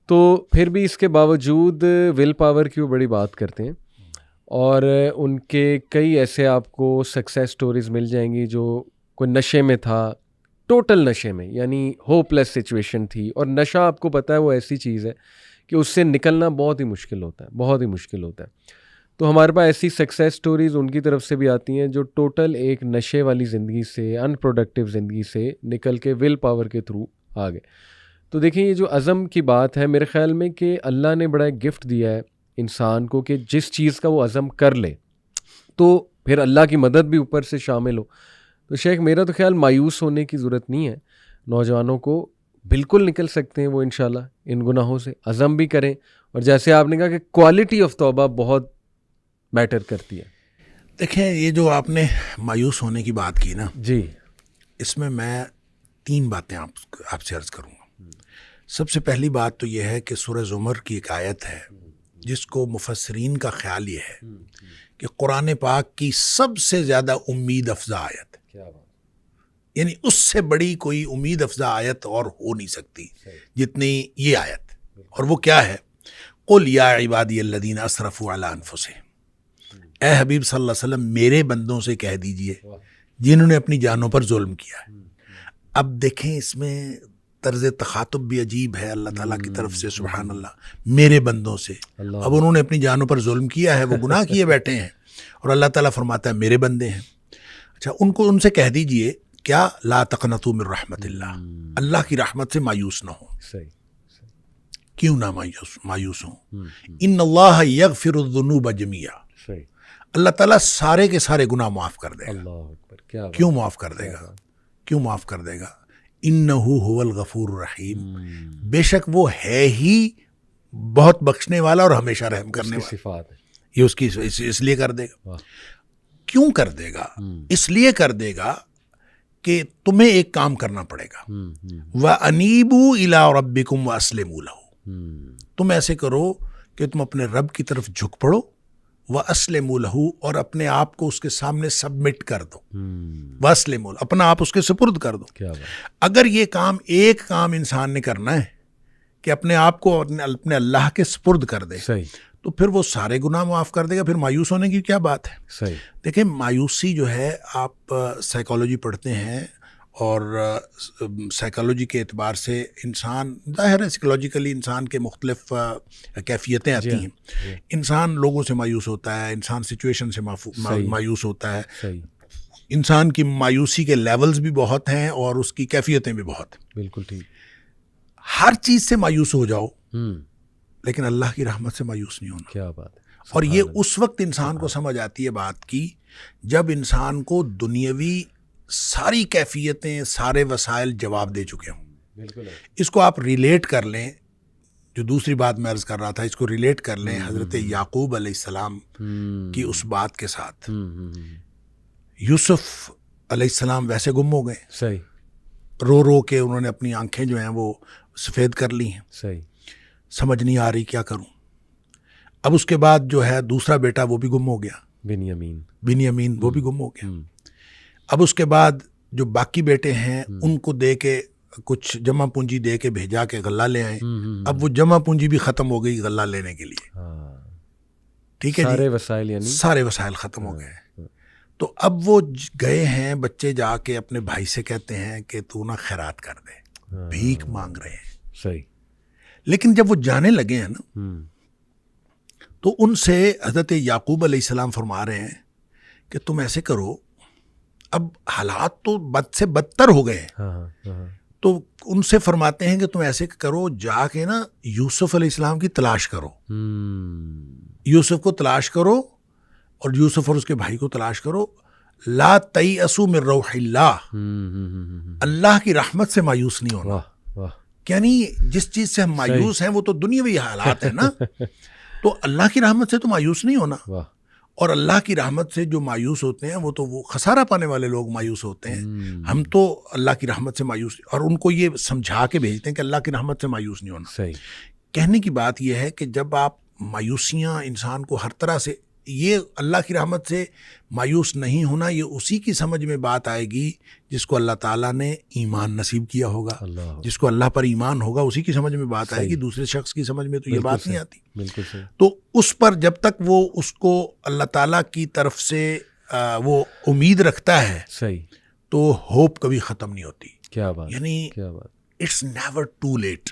تو پھر بھی اس کے باوجود ول پاور کی وہ بڑی بات کرتے ہیں, اور ان کے کئی ایسے آپ کو سکسیس سٹوریز مل جائیں گی جو کوئی نشے میں تھا, ٹوٹل نشے میں, یعنی ہوپ لیس سچویشن تھی. اور نشہ آپ کو پتہ ہے وہ ایسی چیز ہے کہ اس سے نکلنا بہت ہی مشکل ہوتا ہے, بہت ہی مشکل ہوتا ہے. تو ہمارے پاس ایسی سکسیس سٹوریز ان کی طرف سے بھی آتی ہیں جو ٹوٹل ایک نشے والی زندگی سے, ان پروڈکٹیو زندگی سے نکل کے ول پاور کے تھرو آ گئے. تو دیکھیں یہ جو عزم کی بات ہے, میرے خیال میں کہ اللہ نے بڑا ایک گفٹ دیا ہے انسان کو کہ جس چیز کا وہ عزم کر لے تو پھر اللہ کی مدد بھی اوپر سے شامل ہو. تو شیخ میرا تو خیال مایوس ہونے کی ضرورت نہیں ہے, نوجوانوں کو بالکل نکل سکتے ہیں وہ انشاءاللہ ان گناہوں سے, عزم بھی کریں. اور جیسے آپ نے کہا کہ کوالٹی آف توبہ بہت میٹر کرتی ہے. دیکھیں یہ جو آپ نے مایوس ہونے کی بات کی نا, جی, اس میں 3 باتیں آپ سے عرض کروں گا. سب سے پہلی بات تو یہ ہے کہ سورہ زمر کی ایک آیت ہے جس کو مفسرین کا خیال یہ ہے کہ قرآن پاک کی سب سے زیادہ امید افزا آیت, یعنی اس سے بڑی کوئی امید افزا آیت اور ہو نہیں سکتی جتنی یہ آیت. اور وہ کیا ہے؟ قل یا عبادی الذین اسرفوا علی انفسہم, اے حبیب صلی اللہ علیہ وسلم میرے بندوں سے کہہ دیجئے جنہوں نے اپنی جانوں پر ظلم کیا ہے. اب دیکھیں اس میں طرز تخاطب بھی عجیب ہے اللہ تعالیٰ کی طرف سے, سبحان اللہ, میرے بندوں سے. اب انہوں نے اپنی جانوں پر ظلم کیا ہے, وہ گناہ کیے بیٹھے ہیں, اور اللہ تعالیٰ فرماتا ہے میرے بندے ہیں. اچھا, ان سے کہہ دیجئے کیا, لا تقنطوا من رحمت اللہ, اللہ کی رحمت سے مایوس نہ ہو. کیوں نہ مایوس ہوں؟ ان اللہ یغفر الذنوب جميعا, اللہ تعالیٰ سارے کے سارے گناہ معاف کر دے گا. کیوں معاف کر دے گا؟ کیوں معاف کر دے گا؟ انہ هو الغفور الرحیم, بے شک وہ ہے ہی بہت بخشنے والا اور ہمیشہ رحم کرنے والا. صفات ہے یہ اس کی, اس لیے کر دے گا. کیوں کر دے گا؟ اس لیے کر دے گا کہ تمہیں ایک کام کرنا پڑے گا، وَأَنِيبُوا إِلَىٰ رَبِّكُمْ وَأَسْلِمُوا لَهُ، تم ایسے کرو کہ تم اپنے رب کی طرف جھک پڑو، وَأَسْلِمُوا لَهُ، اور اپنے آپ کو اس کے سامنے سبمٹ کر دو، وَأَسْلِمُوا، اپنا آپ اس کے سپرد کر دو۔ اگر یہ کام ایک کام انسان نے کرنا ہے کہ اپنے آپ کو اپنے اللہ کے سپرد کر دے، تو پھر وہ سارے گناہ معاف کر دے گا، پھر مایوس ہونے کی کیا بات ہے؟ دیکھیں مایوسی جو ہے، آپ سائیکالوجی پڑھتے ہیں اور سائیکالوجی کے اعتبار سے انسان، ظاہر ہے سائیکالوجیکلی انسان کے مختلف کیفیتیں آتی ہیں۔ انسان لوگوں سے مایوس ہوتا ہے، انسان سچویشن سے مایوس ہوتا ہے، انسان کی مایوسی کے لیولز بھی بہت ہیں اور اس کی کیفیتیں بھی بہت ہیں۔ بالکل ٹھیک۔ ہر چیز سے مایوس ہو جاؤ لیکن اللہ کی رحمت سے مایوس نہیں ہونا۔ کیا بات ہے۔ اور یہ اس وقت انسان کو سمجھ آتی ہے بات کی جب انسان کو دنیاوی ساری کیفیتیں، سارے وسائل جواب دے چکے ہوں۔ بالکل۔ اس کو آپ ریلیٹ کر لیں، جو دوسری بات میں عرض کر رہا تھا، اس کو ریلیٹ کر لیں حضرت یعقوب علیہ السلام کی اس بات کے ساتھ۔ یوسف علیہ السلام ویسے گم ہو گئے، صحیح، رو رو کے انہوں نے اپنی آنکھیں جو ہیں وہ سفید کر لی ہیں، صحیح، سمجھ نہیں آ رہی کیا کروں۔ اب اس کے بعد جو ہے دوسرا بیٹا وہ بھی گم ہو گیا، بنیامین وہ بھی گم ہو گیا۔ اب اس کے بعد جو باقی بیٹے ہیں ان کو دے کے کچھ جمع پونجی دے کے بھیجا کہ غلہ لے آئیں، اب وہ جمع پونجی بھی ختم ہو گئی غلہ لینے کے لیے، ٹھیک ہے، سارے وسائل، یعنی سارے وسائل ختم ہو گئے۔ تو اب وہ گئے ہیں بچے، جا کے اپنے بھائی سے کہتے ہیں کہ تو نہ خیرات کر دے، بھیک مانگ رہے ہیں۔ صحیح۔ لیکن جب وہ جانے لگے ہیں نا تو ان سے حضرت یعقوب علیہ السلام فرما رہے ہیں کہ تم ایسے کرو، اب حالات تو بد سے بدتر ہو گئے ہیں، تو ان سے فرماتے ہیں کہ تم ایسے کرو، جا کے نا یوسف علیہ السلام کی تلاش کرو، یوسف کو تلاش کرو اور یوسف اور اس کے بھائی کو تلاش کرو، لا تیأسوا من روح اللہ، اللہ کی رحمت سے مایوس نہیں ہونا۔ یعنی جس چیز سے ہم مایوس ہیں وہ تو دنیاوی حالات ہیں نا، تو اللہ کی رحمت سے تو مایوس نہیں ہونا۔ اور اللہ کی رحمت سے جو مایوس ہوتے ہیں وہ تو وہ خسارہ پانے والے لوگ مایوس ہوتے ہیں، ہم تو اللہ کی رحمت سے مایوس، اور ان کو یہ سمجھا کے بھیجتے ہیں کہ اللہ کی رحمت سے مایوس نہیں ہونا۔ صحیح۔ کہنے کی بات یہ ہے کہ جب آپ مایوسیاں انسان کو ہر طرح سے، یہ اللہ کی رحمت سے مایوس نہیں ہونا، یہ اسی کی سمجھ میں بات آئے گی جس کو اللہ تعالیٰ نے ایمان نصیب کیا ہوگا، جس کو اللہ پر ایمان ہوگا اسی کی سمجھ میں بات آئے گی، دوسرے شخص کی سمجھ میں تو یہ بات نہیں آتی۔ بالکل صحیح۔ تو اس پر جب تک وہ اس کو اللہ تعالیٰ کی طرف سے وہ امید رکھتا ہے، صحیح، تو ہوپ کبھی ختم نہیں ہوتی۔ کیا بات، یعنی کیا بات۔ It's never too late.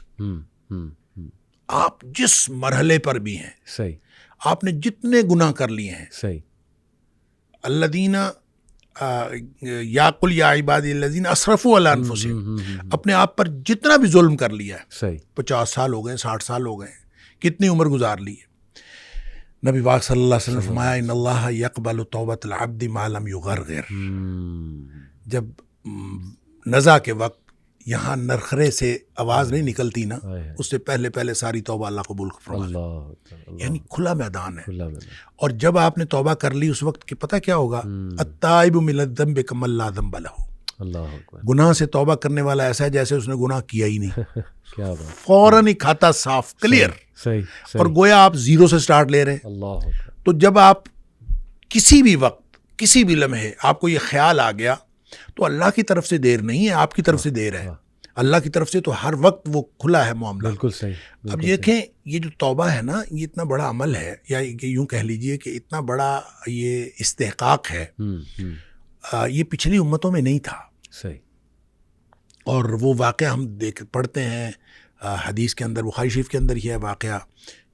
آپ جس مرحلے پر بھی ہیں، صحیح، آپ نے جتنے گناہ کر لیے ہیں، صحیح، الذین یا قل یا عبادی الذین اسرفوا علی انفسہم، اپنے آپ پر جتنا بھی ظلم کر لیا ہے، صحیح، 50 سال ہو گئے، 60 سال ہو گئے، کتنی عمر گزار لی ہے، نبی پاک صلی اللہ علیہ وسلم فرمایا ان اللہ یقبل توبۃ العبد ما لم یغرغر، جب نزع کے وقت یہاں نرخرے سے آواز نہیں نکلتی نا، اس سے پہلے پہلے ساری توبہ اللہ قبول فرماتا ہے، یعنی کھلا میدان ہے۔ اور جب آپ نے توبہ کر لی اس وقت کہ پتہ کیا ہوگا، التائب من الذنب کمن لا ذنب لہ، گناہ سے توبہ کرنے والا ایسا ہے جیسے اس نے گناہ کیا ہی نہیں، کیا بات، فوراً ہی کھاتا صاف، کلیئر، صحیح، اور گویا آپ زیرو سے سٹارٹ لے رہے ہیں۔ اللہ، تو جب آپ کسی بھی وقت، کسی بھی لمحے آپ کو یہ خیال آ گیا تو اللہ کی طرف سے دیر نہیں ہے، آپ کی طرف سے دیر ہے، اللہ کی طرف سے تو ہر وقت وہ کھلا ہے معاملہ۔ بالکل صحیح۔ اب دیکھیں یہ جو توبہ ہے نا، یہ اتنا بڑا عمل ہے، یا یوں کہہ لیجئے کہ اتنا بڑا یہ استحقاق ہے، یہ پچھلی امتوں میں نہیں تھا۔ صحیح۔ اور وہ واقعہ ہم پڑھتے ہیں حدیث کے اندر، بخاری شریف کے اندر ہی ہے واقعہ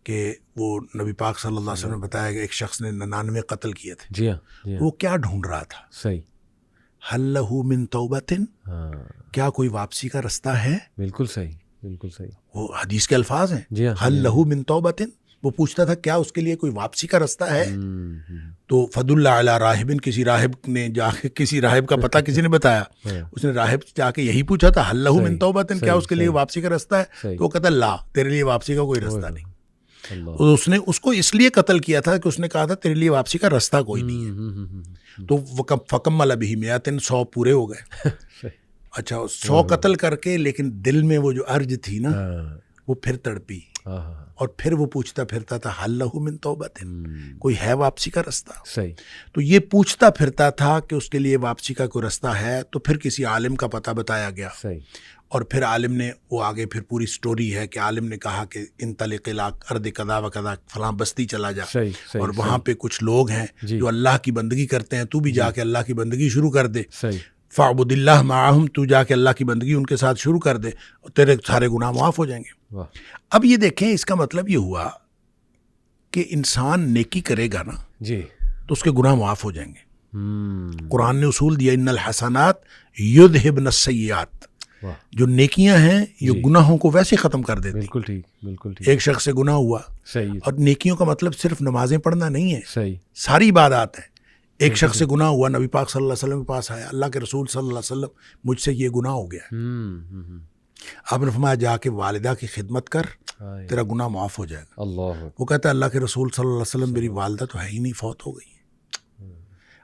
کہ وہ نبی پاک صلی اللہ علیہ وسلم نے بتایا کہ ایک شخص نے 99 قتل کیے تھے، جی ہاں، وہ کیا ڈھونڈ رہا تھا؟ صحیح، حل لہ من توبۃ، کیا کوئی واپسی کا رستہ ہے؟ بالکل صحیح، بالکل صحیح، وہ حدیث کے الفاظ ہیں، جی ہاں، حل لہ من توبۃ، وہ پوچھتا تھا کیا اس کے لیے کوئی واپسی کا رستہ ہے؟ تو فد اللہ علی راہب، کسی راہب نے جا کے، کسی راہب کا پتہ کسی نے بتایا، اس نے راہب جا کے یہی پوچھا تھا، حل لہ من توبۃ، کیا اس کے لیے واپسی کا رستہ ہے؟ تو وہ کہتا لا، تیرے لیے واپسی کا کوئی رستہ نہیں۔ اور اس نے اس کو اس لیے قتل کیا تھا کہ اس نے کہا تھا تیرے لیے واپسی کا رستہ کوئی نہیں ہے. تو فکمل بہ میاتن 100 پورے ہو گئے. اچھا 100 قتل کر کے لیکن دل میں وہ جو ارج تھی نا وہ پھر تڑپی اور پھر وہ پوچھتا پھرتا تھا حل لہ من توبۃ, کوئی ہے واپسی کا رستہ. صحیح. تو یہ پوچھتا پھرتا تھا کہ اس کے لیے واپسی کا کوئی رستہ ہے. تو پھر کسی عالم کا پتہ بتایا گیا. صحیح. اور پھر عالم نے وہ آگے پھر پوری سٹوری ہے کہ عالم نے کہا کہ انطلق الی ارض کذا و کذا, فلاں بستی چلا جا. صحیح. اور وہاں پہ کچھ لوگ ہیں جو اللہ کی بندگی کرتے ہیں, تو بھی جا کے اللہ کی بندگی شروع کر دے. صحیح. فاعبد اللہ معہم, تو جا کے اللہ کی بندگی ان کے ساتھ شروع کر دے اور تیرے سارے گناہ معاف ہو جائیں گے. اب یہ دیکھیں اس کا مطلب یہ ہوا کہ انسان نیکی کرے گا نا جی تو اس کے گناہ معاف ہو جائیں گے. قرآن نے اصول دیا ان الحسنات یذہبن السیئات, جو نیکیاں ہیں یہ گناہوں کو ویسے ختم کر دیتی. بالکل ٹھیک, بالکل ٹھیک. ایک شخص سے گناہ ہوا, صحیح. اور نیکیوں کا مطلب صرف نمازیں پڑھنا نہیں ہے, صحیح, ساری عبادات ہیں. ایک شخص سے گناہ ہوا, نبی پاک صلی اللہ علیہ وسلم کے پاس آیا, اللہ کے رسول صلی اللہ علیہ وسلم مجھ سے یہ گناہ ہو گیا. آپ نے فرمایا جا کے والدہ کی خدمت کر, تیرا گناہ معاف ہو جائے گا. اللہ. وہ کہتا ہے اللہ کے رسول صلی اللہ علیہ وسلم میری والدہ تو ہے ہی نہیں, فوت ہو گئی ہے.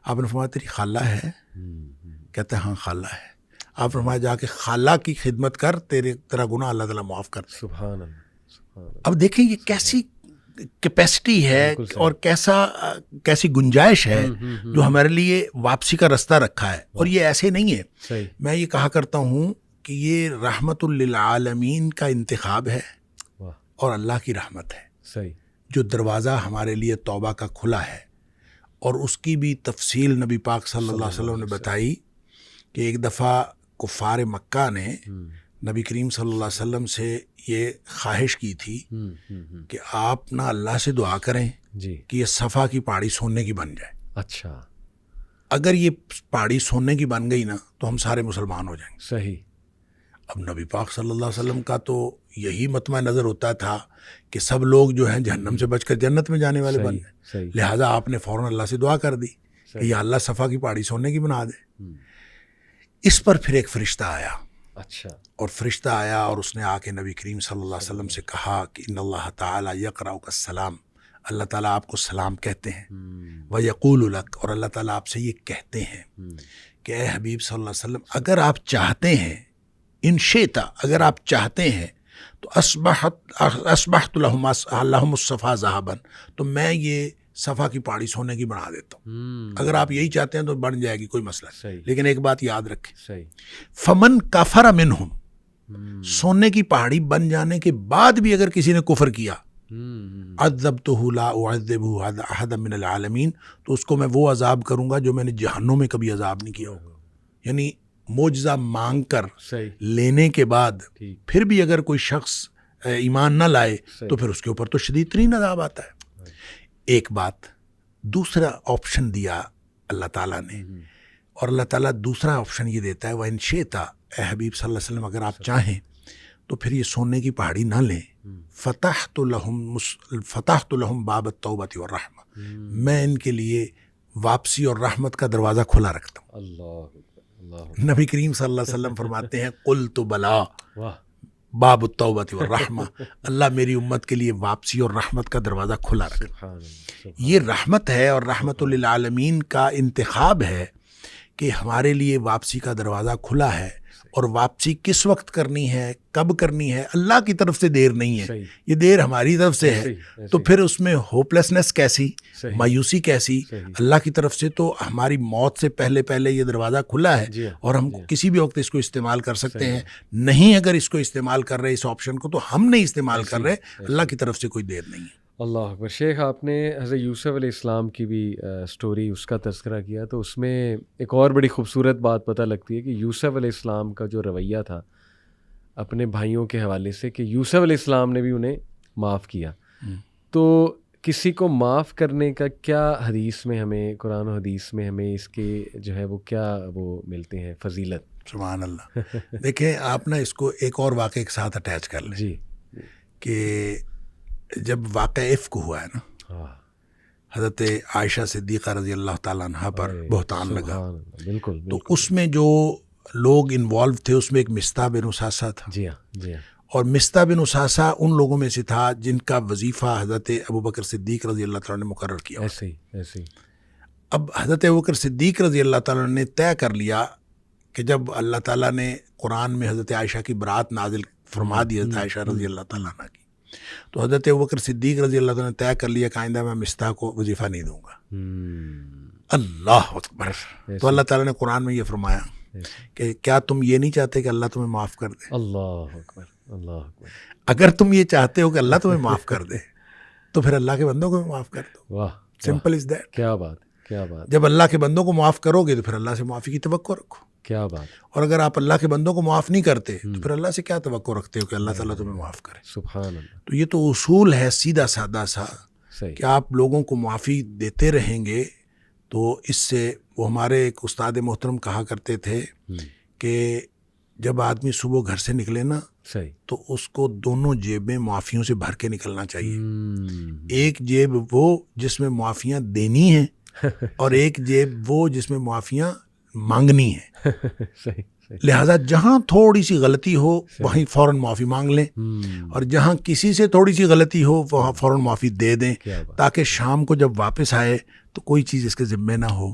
آپ نے فرمایا تیری خالہ ہے؟ کہتا ہے ہاں خالہ ہے. آپ نے فرمایا جا کے خالہ کی خدمت کر, تیرا گناہ اللہ تعالیٰ معاف کر دے. سبحان اللہ. اب دیکھیں یہ کیسی کیپیسٹی ہے اور کیسی گنجائش ہے جو ہمارے لیے واپسی کا رستہ رکھا ہے. اور یہ ایسے نہیں ہے, میں یہ کہا کرتا ہوں کہ یہ رحمت للعالمین کا انتخاب ہے اور اللہ کی رحمت ہے. صحیح. جو دروازہ ہمارے لیے توبہ کا کھلا ہے, اور اس کی بھی تفصیل نبی پاک صلی اللہ علیہ وسلم نے بتائی کہ ایک دفعہ کفار مکہ نے نبی کریم صلی اللہ علیہ وسلم سے یہ خواہش کی تھی کہ آپ نا اللہ سے دعا کریں کہ یہ صفا کی پہاڑی سونے کی بن جائے. اچھا. اگر یہ پہاڑی سونے کی بن گئی نا تو ہم سارے مسلمان ہو جائیں گے. صحیح. اب نبی پاک صلی اللہ علیہ وسلم کا تو یہی مطمع نظر ہوتا تھا کہ سب لوگ جو ہیں جہنم سے بچ کر جنت میں جانے والے بن گئے. لہٰذا آپ نے فوراً اللہ سے دعا کر دی کہ یا اللہ صفا کی پہاڑی سونے کی بنا دے. اس پر پھر ایک فرشتہ آیا. اچھا. اور فرشتہ آیا اور اس نے آ کے نبی کریم صلی اللہ علیہ وسلم سے کہا کہ ان اللہ تعالیٰ یقرأک السلام, اللہ تعالیٰ آپ کو سلام کہتے ہیں. ویقول لک, اور اللہ تعالیٰ آپ سے یہ کہتے ہیں کہ اے حبیب صلی اللہ علیہ وسلم اگر آپ چاہتے ہیں, ان شئتا, اگر آپ چاہتے ہیں تو اصبحت لہم الصفا ذهبا, تو میں یہ صفا کی پہاڑی سونے کی بنا دیتا ہوں. اگر آپ یہی چاہتے ہیں تو بن جائے گی, کوئی مسئلہ نہیں. لیکن ایک بات یاد رکھیں, فمن کفر منہم, سونے کی پہاڑی بن جانے کے بعد بھی اگر کسی نے کفر کیا, عذبتہ لا اعذبہ احدا من العالمین, تو اس کو میں وہ عذاب کروں گا جو میں نے جہنم میں کبھی عذاب نہیں کیا ہوگا. یعنی معجزہ مانگ کر لینے کے بعد پھر بھی اگر کوئی شخص ایمان نہ لائے تو پھر اس کے اوپر تو شدید ترین عذاب آتا ہے. ایک بات, دوسرا آپشن دیا اللہ تعالیٰ نے, اور اللہ تعالیٰ دوسرا آپشن یہ دیتا ہے وَإِن شِئْتَ, اے حبیب صلی اللہ علیہ وسلم اگر آپ چاہیں تو پھر یہ سونے کی پہاڑی نہ لیں. فتحت لہم باب التوبۃ والرحمہ, میں ان کے لیے واپسی اور رحمت کا دروازہ کھلا رکھتا ہوں. اللہ. نبی کریم صلی اللہ علیہ وسلم فرماتے ہیں قلت بلا باب التوبۃ والرحمہ, اللہ میری امت کے لیے واپسی اور رحمت کا دروازہ کھلا رکھا. یہ رحمت ہے اور رحمت للعالمین کا انتخاب ہے کہ ہمارے لیے واپسی کا دروازہ کھلا ہے. اور واپسی کس وقت کرنی ہے, کب کرنی ہے, اللہ کی طرف سے دیر نہیں ہے, یہ دیر ہماری طرف سے ہے. تو پھر اس میں ہوپلیسنس کیسی, مایوسی کیسی, اللہ کی طرف سے تو ہماری موت سے پہلے یہ دروازہ کھلا ہے اور ہم کسی بھی وقت اس کو استعمال کر سکتے ہیں. نہیں اگر اس کو استعمال کر رہے اس آپشن کو, تو ہم نہیں استعمال کر رہے, اللہ کی طرف سے کوئی دیر نہیں ہے. اللہ اکبر. شیخ آپ نے حضرت یوسف علیہ السلام کی بھی سٹوری اس کا تذکرہ کیا, تو اس میں ایک اور بڑی خوبصورت بات پتہ لگتی ہے کہ یوسف علیہ السلام کا جو رویہ تھا اپنے بھائیوں کے حوالے سے, کہ یوسف علیہ السلام نے بھی انہیں معاف کیا. تو کسی کو معاف کرنے کا کیا حدیث میں ہمیں, قرآن و حدیث میں ہمیں اس کے جو ہے وہ کیا وہ ملتے ہیں فضیلت؟ سبحان اللہ. دیکھیں آپ نا اس کو ایک اور واقعے کے ساتھ اٹیچ کر لیں. جی. کہ جب واقعہ افک ہوا ہے نا, حضرت عائشہ صدیقہ رضی اللہ تعالیٰ عنہ پر بہتان لگا, بالکل, تو اس میں جو لوگ انوالو تھے اس میں ایک مصطح بن اساسہ تھا. جی ہاں, جی ہاں. اور مستہ بن اساسہ ان لوگوں میں سے تھا جن کا وظیفہ حضرت ابوبکر صدیق رضی اللہ تعالیٰ نے مقرر کیا. ایسے ہی. اب حضرت ابوبکر صدیق رضی اللہ تعالیٰ نے طے کر لیا کہ جب اللہ تعالیٰ نے قرآن میں حضرت عائشہ کی برات نازل فرما دی حضرت عائشہ رضی اللہ تعالیٰ عنہ کی, تو حضرت ابوبکر صدیق رضی اللہ تعالیٰ نے طے کر لیا کہ آئندہ میں مستہ کو وظیفہ نہیں دوں گا. اللہ اکبر. تو اللہ تعالیٰ نے قرآن میں یہ فرمایا کہ کیا تم یہ نہیں چاہتے کہ اللہ تمہیں معاف کر دے؟ اللہ اکبر, اللہ اکبر. اگر تم یہ چاہتے ہو کہ اللہ تمہیں معاف کر دے تو پھر اللہ کے بندوں کو بھی معاف کر دو. واہ, سمپل از دیٹ. کیا بات, کیا بات. جب اللہ کے بندوں کو معاف کرو گے تو پھر اللہ سے معافی کی توقع رکھو. کیا بات. اور اگر آپ اللہ کے بندوں کو معاف نہیں کرتے تو پھر اللہ سے کیا توقع رکھتے ہو کہ اللہ تعالیٰ تمہیں معاف کرے؟ سبحان اللہ. تو یہ تو اصول ہے سیدھا سادہ سا صحیح. کہ آپ لوگوں کو معافی دیتے رہیں گے تو اس سے, وہ ہمارے ایک استاد محترم کہا کرتے تھے کہ جب آدمی صبح گھر سے نکلے نا صحیح تو اس کو دونوں جیبیں معافیوں سے بھر کے نکلنا چاہیے. ایک جیب وہ جس میں معافیاں دینی ہیں اور ایک جیب وہ جس میں معافیاں مانگنی ہیں. صحیح. لہٰذا جہاں تھوڑی سی غلطی ہو وہیں فوراً معافی مانگ لیں, اور جہاں کسی سے تھوڑی سی غلطی ہو وہاں فوراً معافی دے دیں, تاکہ شام کو جب واپس آئے تو کوئی چیز اس کے ذمے نہ ہو.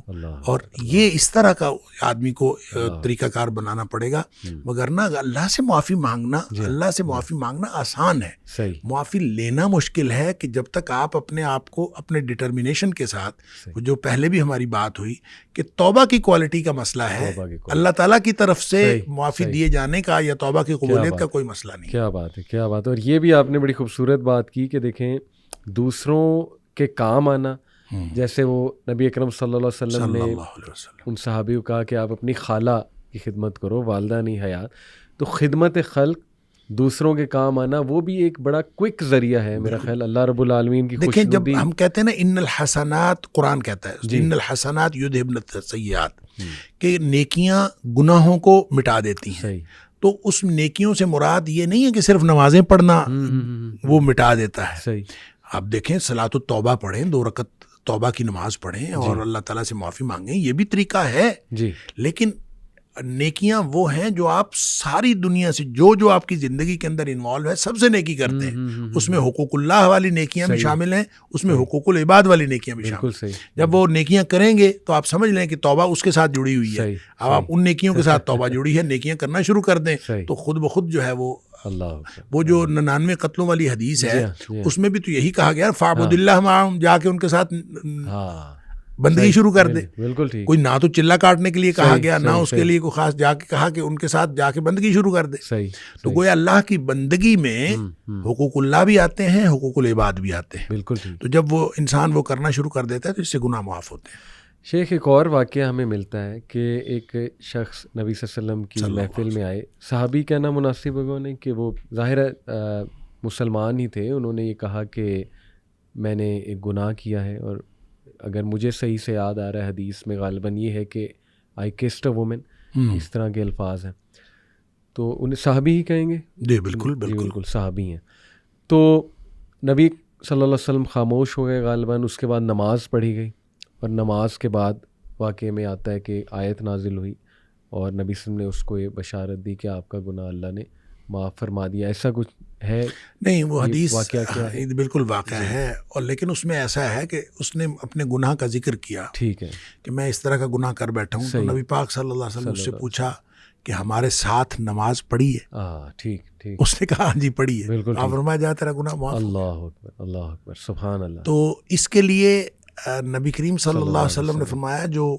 اور یہ اس طرح کا آدمی کو طریقہ کار بنانا پڑے گا, وگرنہ اللہ سے معافی مانگنا, اللہ سے معافی مانگنا آسان ہے, معافی لینا مشکل ہے. کہ جب تک آپ اپنے آپ کو اپنے ڈٹرمنیشن کے ساتھ, جو پہلے بھی ہماری بات ہوئی کہ توبہ کی کوالٹی کا مسئلہ ہے, اللہ تعالیٰ کی طرف سے معافی دیے جانے کا یا توبہ کی قبولیت کا کوئی مسئلہ نہیں. کیا بات ہے, کیا بات ہے. اور یہ بھی آپ نے بڑی خوبصورت بات کی کہ دیکھیں دوسروں کے کام آنا, جیسے وہ نبی اکرم صلی اللہ علیہ وسلم نے ان صحابی کو کہا کہ آپ اپنی خالہ کی خدمت کرو, والدہ نہیں حیات, تو خدمت خلق, دوسروں کے کام آنا, وہ بھی ایک بڑا کوئک ذریعہ ہے میرا خیال اللہ رب العالمین کی خوشنودی. دیکھیں جب ہم کہتے ہیں نا ان الحسنات, قرآن کہتا ہے ان الحسنات یذہبن السیئات, کہ نیکیاں گناہوں کو مٹا دیتی ہیں. تو اس نیکیوں سے مراد یہ نہیں ہے کہ صرف نمازیں پڑھنا وہ مٹا دیتا ہے. آپ دیکھیں صلاۃ التوبہ پڑھیں, 2 رکعت توبہ کی نماز پڑھیں اور اللہ تعالیٰ سے معافی مانگیں, یہ بھی طریقہ ہے. لیکن نیکیاں وہ ہیں جو آپ ساری دنیا سے جو آپ کی زندگی کے اندر انوالو ہے سب سے نیکی کرتے ہیں. اس میں حقوق اللہ والی نیکیاں بھی شامل ہیں, اس میں حقوق العباد والی نیکیاں بھی شامل ہیں. جب وہ نیکیاں کریں گے تو آپ سمجھ لیں کہ توبہ اس کے ساتھ جڑی ہوئی ہے. اب آپ ان نیکیوں کے ساتھ توبہ جڑی ہے, نیکیاں کرنا شروع کر دیں تو خود بخود جو ہے وہ جو 99 قتلوں والی حدیث ہے اس میں بھی تو یہی کہا گیا فاعبد اللہ معہم, جا کے ان کے ساتھ بندگی شروع کر دے. بالکل ٹھیک. کوئی نہ تو چلا کاٹنے کے لیے کہا گیا, نہ اس کے لیے کوئی خاص جا کے کہا کہ ان کے ساتھ جا کے بندگی شروع کر دے. تو گویا اللہ کی بندگی میں حقوق اللہ بھی آتے ہیں, حقوق العباد بھی آتے ہیں. بالکل ٹھیک. تو جب وہ انسان وہ کرنا شروع کر دیتا ہے تو اس سے گناہ معاف ہوتے ہیں. شیخ ایک اور واقعہ ہمیں ملتا ہے کہ ایک شخص نبی صلی اللہ علیہ وسلم کی محفل میں آئے, صحابی کہنا مناسب ہوگا نہیں کہ وہ ظاہر مسلمان ہی تھے, انہوں نے یہ کہا کہ میں نے ایک گناہ کیا ہے, اور اگر مجھے صحیح سے یاد آ رہا ہے حدیث میں غالباً یہ ہے کہ آئی کسڈ اے وومن, اس طرح کے الفاظ ہیں. تو انہیں صحابی ہی کہیں گے؟ جی بالکل بالکل صحابی ہیں. تو نبی صلی اللہ علیہ وسلم خاموش ہو گئے غالباً, اس کے بعد نماز پڑھی گئی, اور نماز کے بعد واقعے میں آتا ہے کہ آیت نازل ہوئی اور نبی صلی اللہ علیہ وسلم نے اس کو یہ بشارت دی کہ آپ کا گناہ اللہ نے معاف فرما دیا. ایسا کچھ ہے نہیں, وہ حدیث بالکل واقعہ ہے, اور لیکن اس میں ایسا ہے کہ اس نے اپنے گناہ کا ذکر کیا. ٹھیک ہے کہ میں اس طرح کا گناہ کر بیٹھا ہوں. تو نبی پاک صلی اللہ علیہ وسلم اس سے پوچھا کہ ہمارے ساتھ نماز پڑھی ہے؟ ٹھیک ٹھیک. اس نے کہا جی پڑھی ہے. بالکل. آپ فرمایا جا تیرا گناہ معاف. اللہ اکبر, اللہ اکبر, سبحان اللہ. تو اس کے لیے نبی کریم صلی اللہ علیہ وسلم نے فرمایا جو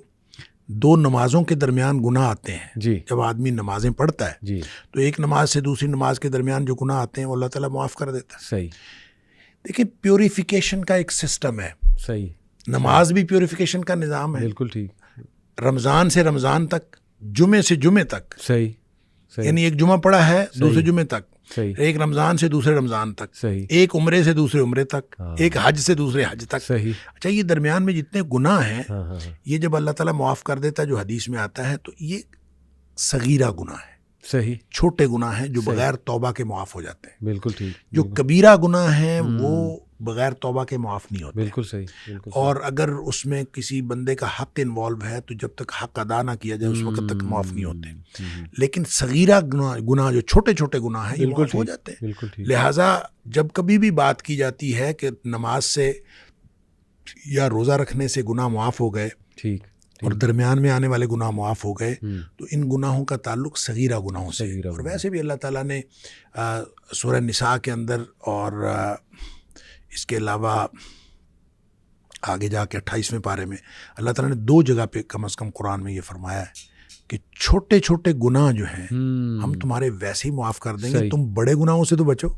2 نمازوں کے درمیان گناہ آتے ہیں, جب آدمی نمازیں پڑھتا ہے تو ایک نماز سے دوسری نماز کے درمیان جو گناہ آتے ہیں وہ اللہ تعالیٰ معاف کر دیتا ہے. صحیح. دیکھیں پیوریفیکیشن کا ایک سسٹم ہے. صحیح. نماز بھی پیوریفیکیشن کا نظام ہے. بالکل ٹھیک. رمضان سے رمضان تک, جمعے سے جمعے تک. صحیح. یعنی ایک جمعہ پڑا ہے دوسرے جمعے تک, ایک رمضان سے دوسرے رمضان تک, ایک عمرے سے دوسرے عمرے تک, ایک حج سے دوسرے حج تک. اچھا, یہ درمیان میں جتنے گناہ ہیں یہ جب اللہ تعالیٰ معاف کر دیتا ہے, جو حدیث میں آتا ہے, تو یہ صغیرہ گناہ ہے. صحیح. چھوٹے گناہ ہیں جو بغیر توبہ کے معاف ہو جاتے ہیں. بالکل ٹھیک. جو کبیرہ گناہ ہیں وہ بغیر توبہ کے معاف نہیں ہوتے. بالکل صحیح, بالکل صحیح. اور اگر اس میں کسی بندے کا حق انوالو ہے تو جب تک حق ادا نہ کیا جائے اس وقت تک معاف نہیں ہوتے. لیکن صغیرہ گناہ جو چھوٹے چھوٹے گناہ ہیں یہ معاف ہو جاتے ہیں. بالکل ٹھیک. لہٰذا جب کبھی بھی بات کی جاتی ہے کہ نماز سے یا روزہ رکھنے سے گناہ معاف ہو گئے ٹھیک اور درمیان میں آنے والے گناہ معاف ہو گئے, تو ان گناہوں کا تعلق صغیرہ گناہوں سے. اور ویسے بھی اللہ تعالیٰ نے سورہ نساء کے اندر اور اس کے علاوہ آگے جا کے 28ویں پارے میں اللہ تعالیٰ نے 2 جگہ پہ کم از کم قرآن میں یہ فرمایا ہے کہ چھوٹے چھوٹے گناہ جو ہیں ہم تمہارے ویسے ہی معاف کر دیں گے, تم بڑے گناہوں سے تو بچو.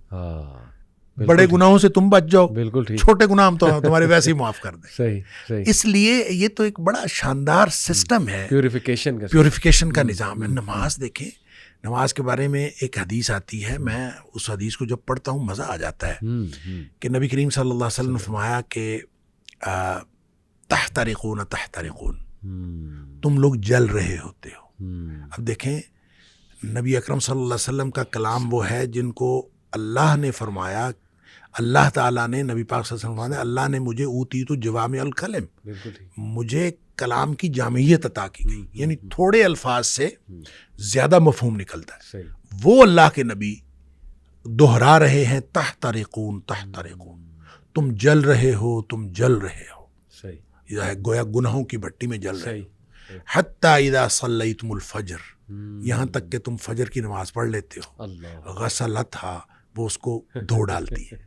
بڑے گناہوں سے تم بچ جاؤ, بالکل ٹھیک. چھوٹے گناہ ہم تمہارے ویسے ہی معاف کر دیں. صحیح صحیح. اس لیے یہ تو ایک بڑا شاندار سسٹم ہے, پیوریفیکیشن کا نظام ہے. نماز دیکھیں, نماز کے بارے میں ایک حدیث آتی ہے, میں اس حدیث کو جب پڑھتا ہوں مزہ آ جاتا ہے کہ نبی کریم صلی اللہ علیہ وسلم نے فرمایا کہ تحترقون تحترقون, تم لوگ جل رہے ہوتے ہو. اب دیکھیں نبی اکرم صلی اللہ علیہ وسلم کا کلام وہ ہے جن کو اللہ نے فرمایا, اللہ تعالیٰ نے نبی پاک صلی اللہ علیہ وسلم فرمایا اللہ نے مجھے اوتیت جوامع الکلم, مجھے کلام کی جامعیت عطا کی گئی, یعنی تھوڑے الفاظ سے زیادہ مفہوم نکلتا ہے. وہ اللہ کے نبی دہرا رہے ہیں تحترقون تحترقون, تم جل رہے ہو, تم جل رہے ہو. یہ ہے گویا گناہوں کی بھٹی میں جل رہے ہو. حتی اذا صلیتم الفجر, یہاں تک کہ تم فجر کی نماز پڑھ لیتے ہو. غسلتھا, وہ اس کو دھو ڈالتی ہے.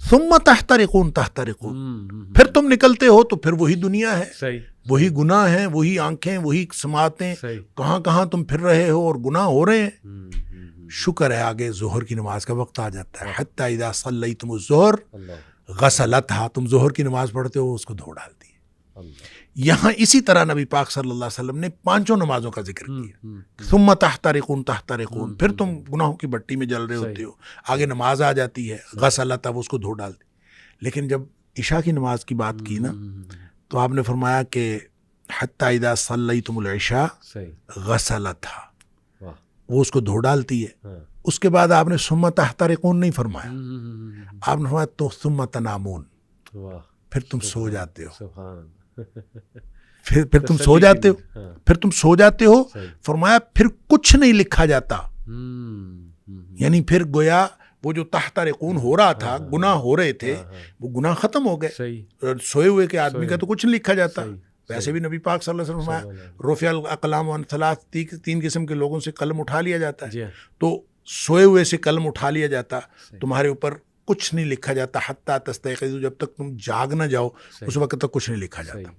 ثم تحترقون تحترقون, پھر تم نکلتے ہو تو پھر وہی دنیا ہے, وہی گناہ ہیں, وہی آنکھیں, وہی سماعتیں, کہاں کہاں تم پھر رہے ہو اور گناہ ہو رہے ہیں. شکر ہے آگے ظہر کی نماز کا وقت آ جاتا ہے. حتی اذا صلیتم الظہر غسلتھا, تم ظہر کی نماز پڑھتے ہو اس کو دھو ڈالتی ہے. یہاں اسی طرح نبی پاک صلی اللہ علیہ وسلم نے 5 نمازوں کا ذکر کیا. ثم تحترقون تحترقون, پھر تم گناہوں کی بٹی میں جل رہے ہوتے ہو. آگے نماز آ جاتی ہے, غسلتھا, وہ اس کو دھو ڈالتی. لیکن جب عشاء کی نماز کی بات کی نا تو آپ نے فرمایا کہ حتی اذا صلیتم العشاء غسلتھا, وہ اس کو دھو ڈالتی ہے. اس کے بعد آپ نے ثم تحترقون نہیں فرمایا, آپ نے فرمایا تو ثم تنامون, پھر تم سو جاتے ہو. پھر تم سو جاتے ہو, پھر تم سو جاتے ہو. فرمایا پھر کچھ نہیں لکھا جاتا. یعنی پھر گویا وہ جو تحترقون ہو رہا تھا, گناہ ہو رہے تھے, وہ گناہ ختم ہو گئے. سوئے ہوئے کے آدمی کا تو کچھ نہیں لکھا جاتا. ویسے بھی نبی پاک صلی اللہ علیہ وسلم فرمایا رفع الاقلام عن ثلاث, 3 قسم کے لوگوں سے قلم اٹھا لیا جاتا ہے. تو سوئے ہوئے سے قلم اٹھا لیا جاتا, تمہارے اوپر کچھ نہیں لکھا جاتا. حتی تستيقظوا, جب تک تم جاگ نہ جاؤ اس وقت تک کچھ نہیں لکھا جاتا.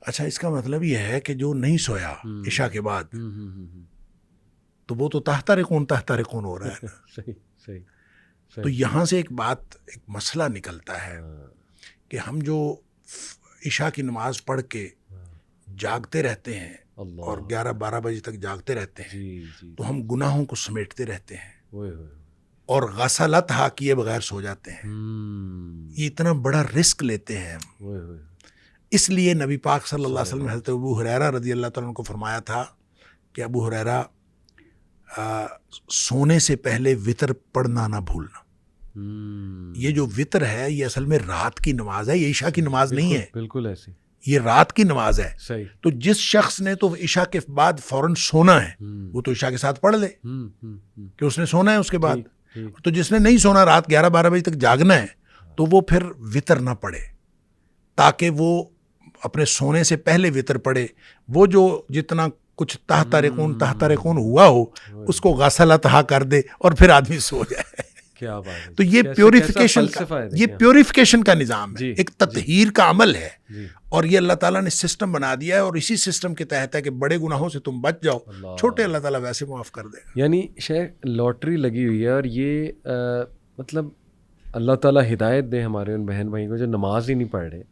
اچھا, اس کا مطلب یہ ہے کہ جو نہیں سویا عشاء کے بعد تو وہ تو تحترقون تحترقون ہو رہا ہے. تو یہاں سے ایک بات, ایک مسئلہ نکلتا ہے کہ ہم جو عشاء کی نماز پڑھ کے جاگتے رہتے ہیں اور 11-12 بجے تک جاگتے رہتے ہیں تو ہم گناہوں کو سمیٹتے رہتے ہیں اور غسلتھا کیے بغیر سو جاتے ہیں. یہ اتنا بڑا رسک لیتے ہیں ہم. اس لیے نبی پاک صلی اللہ علیہ وسلم نے حضرت ابو ہریرہ رضی اللہ تعالیٰ عنہ کو فرمایا تھا کہ ابو ہریرہ سونے سے پہلے وتر پڑھنا نہ بھولنا. یہ جو وتر ہے یہ اصل میں رات کی نماز ہے, یہ عشاء کی نماز نہیں ہے. بالکل ایسی, یہ رات کی نماز ہے. تو جس شخص نے تو عشاء کے بعد فوراً سونا ہے وہ تو عشاء کے ساتھ پڑھ لے کہ اس نے سونا ہے اس کے بعد. تو جس نے نہیں سونا, رات 11-12 بجے تک جاگنا ہے, تو وہ پھر وتر نہ پڑھے تاکہ وہ اپنے سونے سے پہلے وتر پڑھے. وہ جو جتنا کچھ تحترقون ہوا ہو اس کو غسلتھا کر دے اور پھر آدمی سو جائے. کیا بات ہے. تو یہ پیوریفیکیشن کا نظام ہے, ایک تطہیر کا عمل ہے. اور یہ اللہ تعالیٰ نے سسٹم بنا دیا ہے, اور اسی سسٹم کے تحت ہے کہ بڑے گناہوں سے تم بچ جاؤ, چھوٹے اللہ تعالیٰ ویسے معاف کر دے گا. یعنی شیخ لاٹری لگی ہوئی ہے, اور یہ مطلب اللہ تعالیٰ ہدایت دے ہمارے ان بہن بھائی کو جو نماز ہی نہیں پڑھ رہے.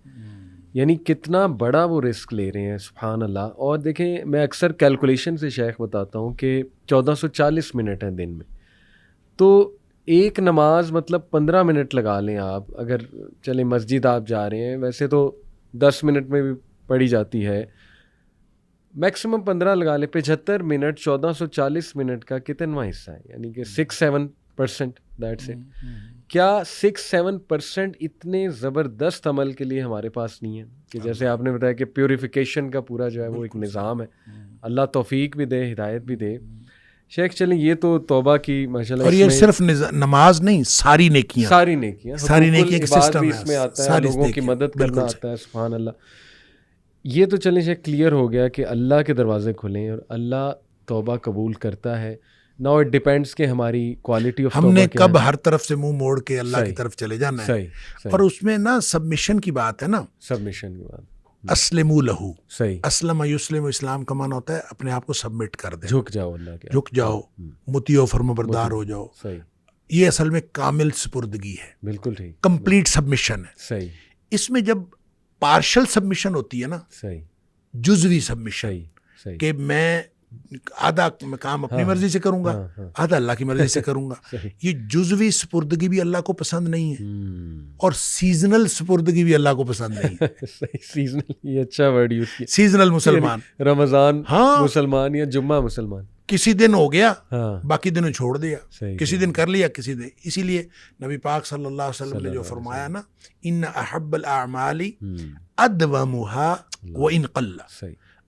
یعنی کتنا بڑا وہ رسک لے رہے ہیں, سبحان اللہ. اور دیکھیں میں اکثر کیلکولیشن سے شیخ بتاتا ہوں کہ 1440 منٹ ہیں دن میں, تو ایک نماز مطلب 15 منٹ لگا لیں آپ. اگر چلیں مسجد آپ جا رہے ہیں, ویسے تو 10 منٹ میں بھی پڑھی جاتی ہے, میکسیمم 15 لگا لیں. 75 منٹ 1440 منٹ کا کتنواں حصہ ہے, یعنی کہ 6-7% دیٹس اٹ. کیا 6-7% اتنے زبردست عمل کے لیے ہمارے پاس نہیں ہے کہ جیسے آپ نے بتایا کہ پیوریفیکیشن کا پورا جو ہے وہ ایک نظام ہے. اللہ توفیق بھی دے, ہدایت بھی دے. شیخ چلیں یہ تو توبہ کی ماشاءاللہ, اور یہ صرف نماز نہیں, ساری نیکیاں کا سسٹم بھی اس میں آتا ہے, لوگوں کی مدد کرنا آتا ہے. سبحان اللہ. یہ تو چلیں شیخ کلیئر ہو گیا کہ اللہ کے دروازے کھلیں اور اللہ توبہ قبول کرتا ہے. ناؤ اٹ ڈیپینڈس کہ ہماری کوالٹی آف ہم نے کب ہر طرف سے منہ موڑ کے اللہ کی طرف چلے جانا ہے. اور اس میں نا سبمیشن کی بات ہے نا, سبمیشن کی بات. اسلموا لہو, صحیح. اسلم یسلم, اسلام کا معنی ہوتا ہے اپنے آپ کو سبمٹ کر دے, جھک جاؤ اللہ کے, جھک جاؤ, مطیع فرمانبردار ہو جاؤ. صحیح. یہ اصل میں کامل سپردگی ہے, بالکل ٹھیک, کمپلیٹ سبمیشن ہے. صحیح. اس میں جب پارشل سبمیشن ہوتی ہے نا, صحیح, جزوی سبمیشن, صحیح, کہ میں آدھا کام اپنی مرضی سے کروں گا, آدھا اللہ کی مرضی سے کروں گا, یہ جزوی سپردگی بھی اللہ کو پسند نہیں ہے, اور سیزنل سپردگی بھی اللہ کو پسند نہیں ہے. سیزنل, یہ اچھا ورڈ یوز کیا. سیزنل مسلمان, رمضان مسلمان یا جمعہ مسلمان, کسی دن ہو گیا باقی دنوں چھوڑ دیا, کسی دن کر لیا کسی دن. اسی لیے نبی پاک صلی اللہ علیہ وسلم نے جو فرمایا نا, ان احب الاعمال ادومها وان قل,